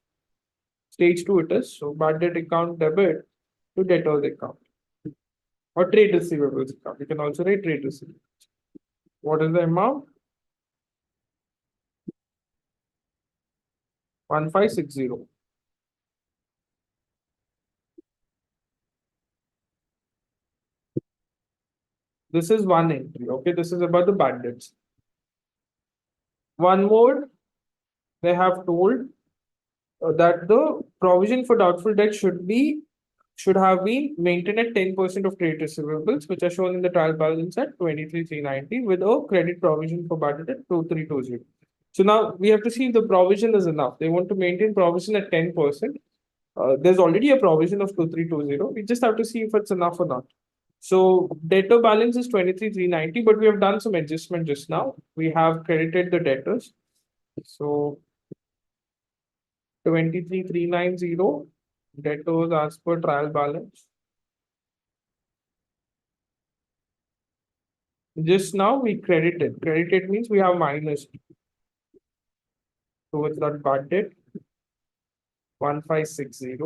stage two, it is. So, bad debt account debit to debtors account or trade receivables account. You can also write trade receivables. What is the amount? 1560. This is one entry. Okay, this is about the bad debts. One more, they have told that the provision for doubtful debt should have been maintained at 10% of trade receivables, which are shown in the trial balance at 23,390, with a credit provision for bad debt at 2320. So now we have to see if the provision is enough. They want to maintain provision at 10%. There's already a provision of 2320. We just have to see if it's enough or not. So debtor balance is 23,390, but we have done some adjustment just now. We have credited the debtors. So 23,390 debtors as per trial balance. Just now we credited. Credited means we have minus. So it's not bad debt. 1560.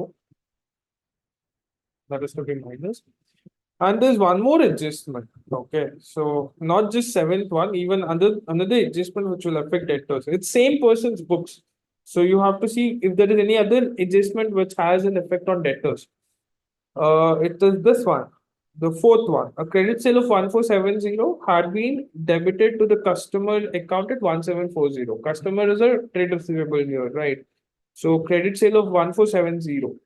That is to be minus. And there's one more adjustment. Okay. So not just seventh one, even another adjustment which will affect debtors. It's same person's books. So you have to see if there is any other adjustment which has an effect on debtors. It is this one, the fourth one. A credit sale of 1470 had been debited to the customer account at 1740. Customer is a trade receivable here, right? So credit sale of 1470.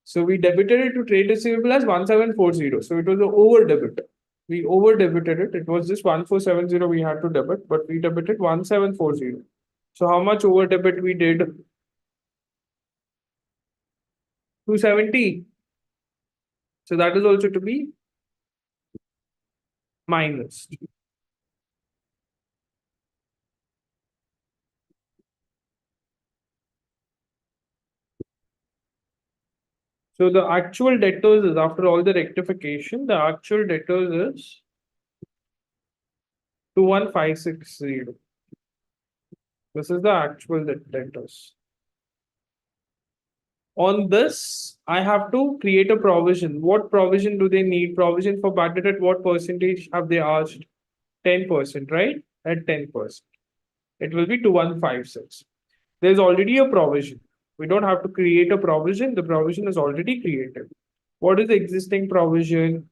So we debited it to trade receivable as 1740. So it was an over debit. We over debited it. It was just 1470 we had to debit, but we debited 1740. So how much over debit we did? 270. So that is also to be minus. So the actual debtors is after all the rectification, the actual debtors is 21560. This is the actual debtors. On this, I have to create a provision. What provision do they need? Provision for bad debt at what percentage have they asked? 10%, right? At 10%. It will be 2156. There's already a provision. We don't have to create a provision. The provision is already created. What is the existing provision?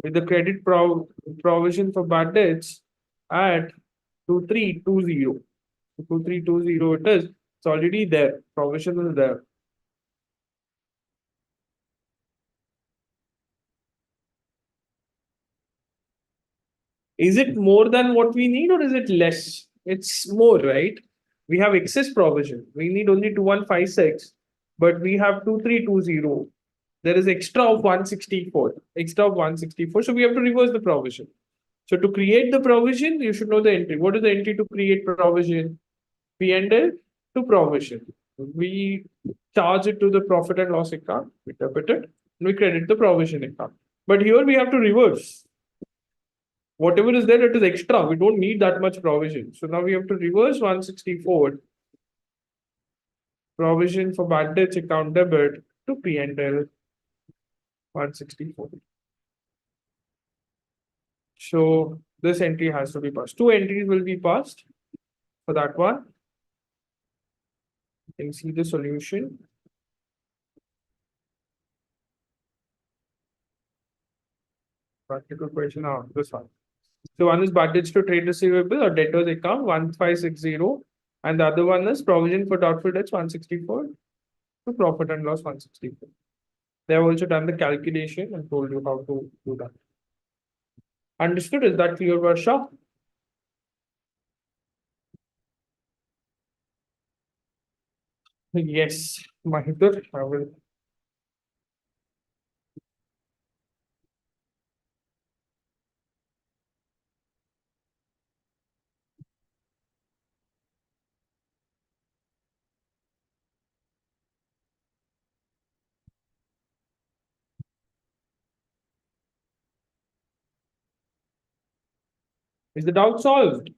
With the credit provision for bad debts at 2320. 2320 it is. It's already there. Provision is there. Is it more than what we need or is it less? It's more, right? We have excess provision. We need only 2156, but we have 2320. There is extra of 164. Extra of 164. So we have to reverse the provision. So to create the provision, you should know the entry. What is the entry to create provision? P&L to provision. We charge it to the profit and loss account. We debit it. And we credit the provision account. But here we have to reverse. Whatever is there, it is extra. We don't need that much provision. So now we have to reverse 164 provision for bad debts account debit to P&L 164. So this entry has to be passed. Two entries will be passed for that one. You can see the solution. Practical question of this one. So one is bartage to trade receivable or debtors account 1560, and the other one is provision for doubtful debts 164 to profit and loss 164. They have also done the calculation and told you how to do that. Understood? Is that clear, Varsha? Yes, Mahithur, I will. Is the doubt solved?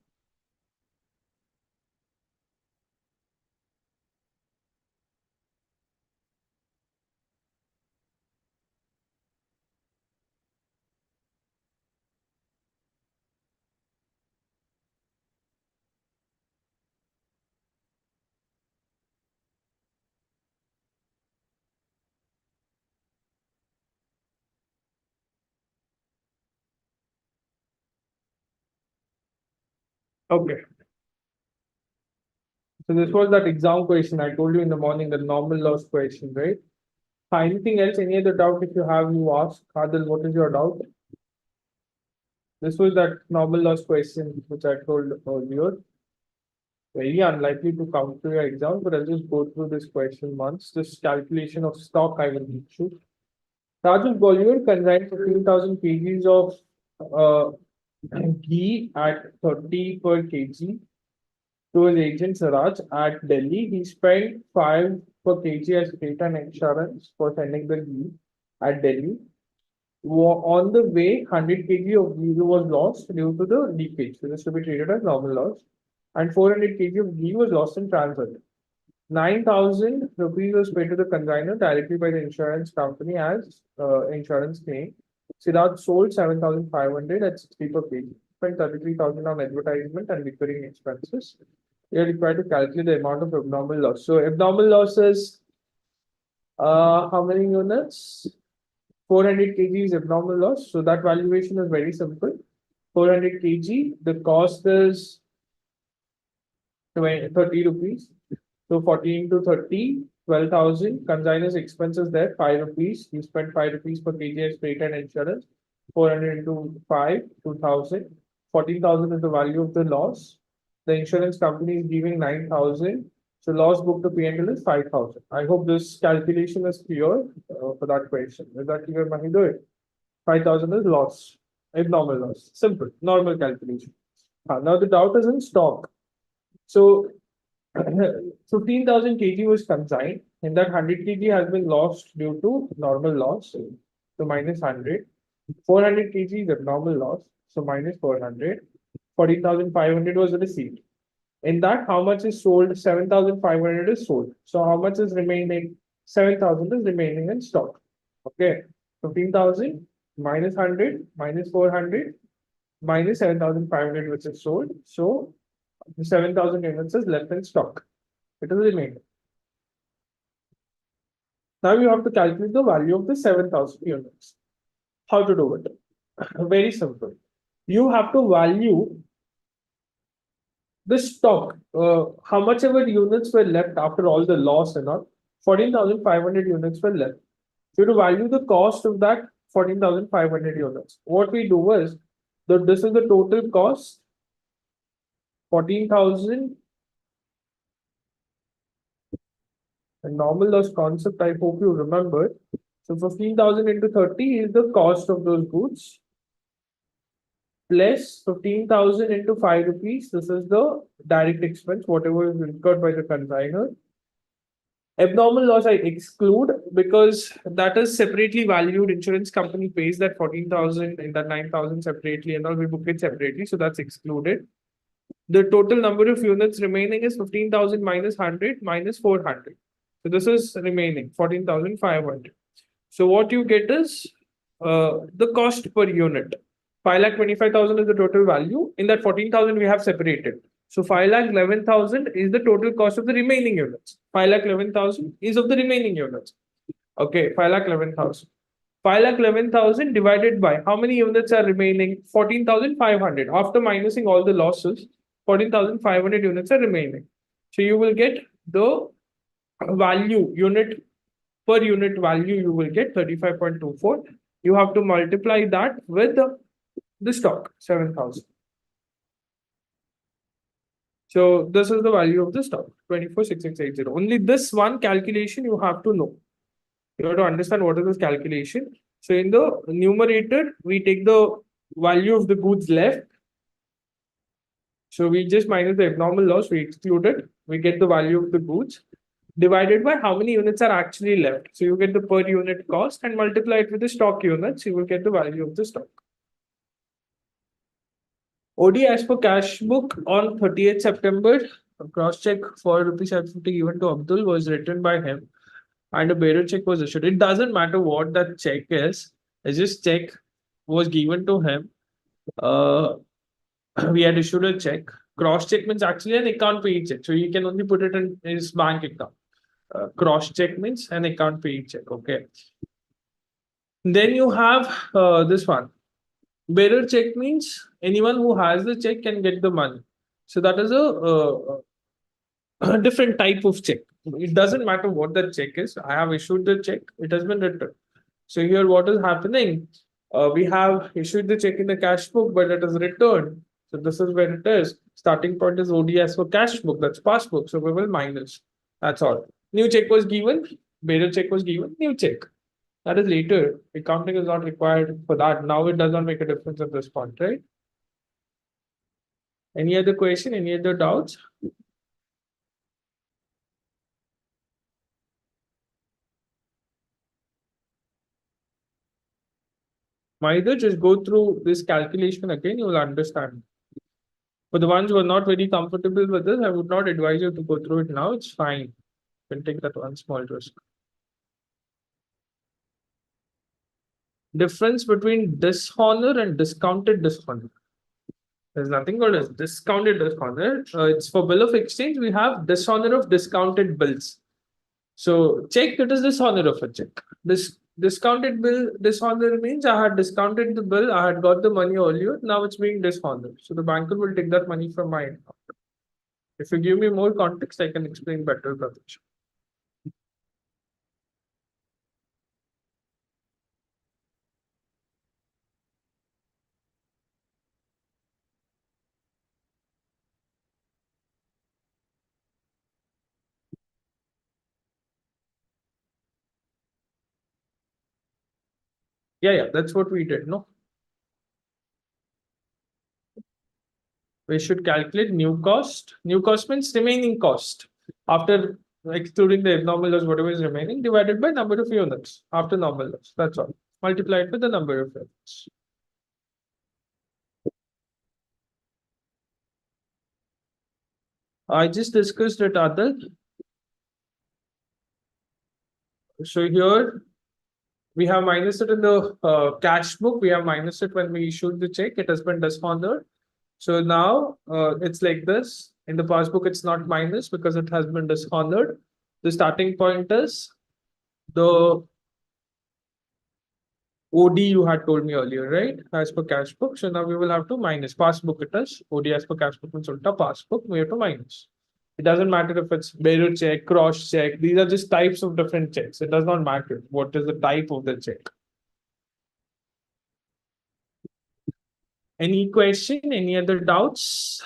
Okay. So this was that exam question I told you in the morning, the normal loss question, right? Anything else? Any other doubt? If you have, you ask. Adil, what is your doubt? This was that normal loss question which I told earlier. Very unlikely to come to your exam, but I'll just go through this question once. This calculation of stock I will teach you. Raju Bollywood consigned 15,000 kgs of ghee at 30 per kg to his agent Siraj at Delhi. He spent 5 per kg as freight and insurance for sending the ghee at Delhi. On the way, 100 kg of ghee was lost due to the leakage. So this to be treated as normal loss. And 400 kg of ghee was lost in transit. 9,000 rupees was paid to the consignor directly by the insurance company as insurance claim. Siddharth sold 7,500 at 60 per kg. Spent 33,000 on advertisement and recurring expenses. You are required to calculate the amount of abnormal loss. So abnormal loss is how many units? 400 kg is abnormal loss. So that valuation is very simple. 400 kg, the cost is 30 rupees. So 14 to 30, 12,000. Consigner's expenses there, 5 rupees. You spent 5 rupees per kg as freight and insurance. 400 into 5, 2,000. 14,000 is the value of the loss. The insurance company is giving 9,000. So loss booked to P&L is 5,000. I hope this calculation is clear for that question. Is that clear, Mahinder? 5,000 is loss, abnormal loss. Simple, normal calculation. Now the doubt is in stock. So 15,000 kg was consigned, and that 100 kg has been lost due to normal loss, so minus 100. 400 kg is abnormal loss, so minus 400. 14,500 was received. In that, how much is sold? 7,500 is sold. So how much is remaining? 7,000 is remaining in stock. Okay, 15,000 minus 100 minus 400 minus 7,500 which is sold. So the 7,000 units is left in stock. It is remaining. Now you have to calculate the value of the 7,000 units. How to do it? Very simple. You have to value the stock, how much ever units were left after all the loss and all. 14,500 units were left. So to value the cost of that 14,500 units, what we do was that this is the total cost 14,000. The normal loss concept, I hope you remember. So 15,000 into 30 is the cost of those goods plus 15,000 into 5 rupees. This is the direct expense, whatever is incurred by the consignor. Abnormal loss I exclude because that is separately valued. Insurance company pays that 14,000 and that 9,000 separately, and all we book it separately. So that's excluded. The total number of units remaining is 15,000 minus 100 minus 400. So this is remaining 14,500. So what you get is the cost per unit. 5,25,000 is the total value. In that 14,000 we have separated. So 5,11,000 is the total cost of the remaining units. 5,11,000 is of the remaining units. Okay, 5,11,000. 5,11,000 divided by how many units are remaining? 14,500. After minusing all the losses, 14,500 units are remaining. So you will get the value unit per unit value, you will get 35.24. You have to multiply that with the stock 7,000. So this is the value of the stock 246680. Only this one calculation you have to know. You have to understand what is this calculation. So in the numerator, we take the value of the goods left. So we just minus the abnormal loss, we exclude it, we get the value of the goods divided by how many units are actually left. So you get the per unit cost and multiply it with the stock units, you will get the value of the stock. OD as per cash book on 30th September, a cross check for rupees 750 given to Abdul was written by him and a bearer check was issued. It doesn't matter what that check is, it's just check was given to him. We had issued a check. Cross check means actually an account pay check. So you can only put it in his bank account. Cross check means an account pay check. Okay. Then you have this one. Bearer check means anyone who has the check can get the money. So that is a different type of check. It doesn't matter what the check is. I have issued the check. It has been written. So here, what is happening? We have issued the check in the cash book, but it is returned. So this is where it is. Starting point is ODS for cash book. That's passbook. So we will minus. That's all. New check was given. Bearer check was given. New check. That is later. Accounting is not required for that. Now it does not make a difference at this point, right? Any other question? Any other doubts? Either just go through this calculation again, you will understand. For the ones who are not very comfortable with this, I would not advise you to go through it now. It's fine. You can take that one small risk. Difference between dishonor and discounted dishonor. There's nothing called as discounted dishonor. It's for bill of exchange. We have dishonor of discounted bills. So check, it is dishonor of a check. This discounted bill dishonor means I had discounted the bill, I had got the money earlier, now it's being dishonored. So the banker will take that money from my account. If you give me more context, I can explain better, Pratesh. Yeah, that's what we did, no? We should calculate new cost. New cost means remaining cost. After excluding the abnormal loss, whatever is remaining, divided by number of units after normal loss. That's all. Multiplied with the number of units. I just discussed it, Adil. So here we have minus it in the cash book. We have minus it when we issued the check. It has been dishonored. So now it's like this. In the passbook, it's not minus because it has been dishonored. The starting point is the OD you had told me earlier, right? As per cash book. So now we will have to minus passbook. It is OD as per cash book means ulta passbook. We have to minus. It doesn't matter if it's bearer check, cross check. These are just types of different checks. It does not matter what is the type of the check. Any question? Any other doubts?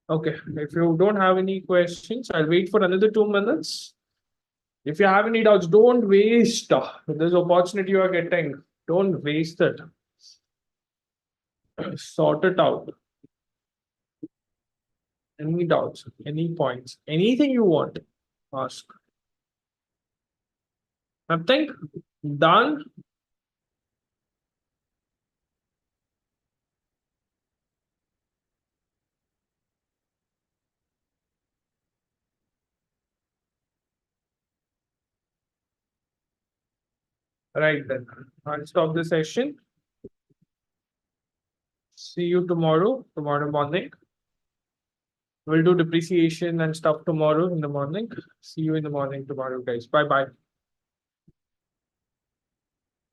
Okay, if you don't have any questions, I'll wait for another 2 minutes. If you have any doubts, don't waste this opportunity you are getting. Don't waste it. Sort it out. Any doubts, any points, anything you want, ask. Nothing? Done? Right then. I'll stop the session. See you tomorrow morning. We'll do depreciation and stuff tomorrow in the morning. See you in the morning tomorrow, guys. Bye bye.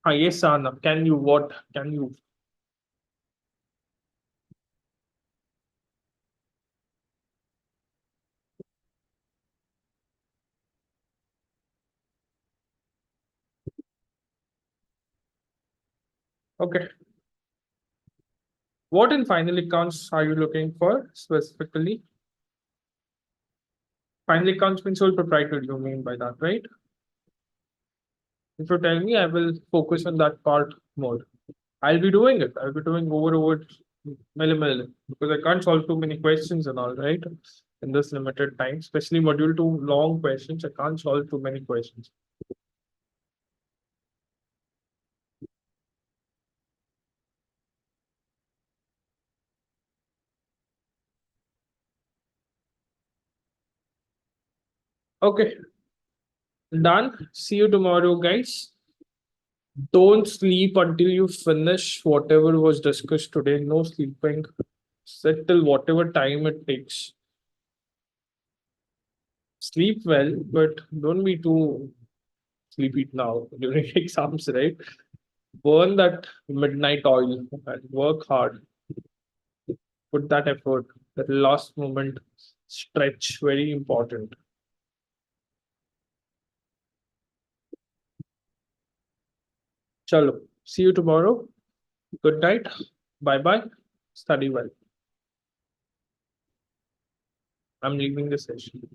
Yes, Anna. Can you what? Can you? Okay. What in final accounts are you looking for specifically? Final accounts means sole proprietor, you mean by that, right? If you tell me, I will focus on that part more. I'll be doing it. I'll be doing over million because I can't solve too many questions and all, right? In this limited time, especially module two long questions, I can't solve too many questions. Okay, done. See you tomorrow, guys. Don't sleep until you finish whatever was discussed today. No sleeping. Sit till whatever time it takes. Sleep well, but don't be too sleepy now during exams, right? Burn that midnight oil and work hard. Put that effort. That last moment stretch, very important. Chalo. See you tomorrow. Good night. Bye bye. Study well. I'm leaving the session.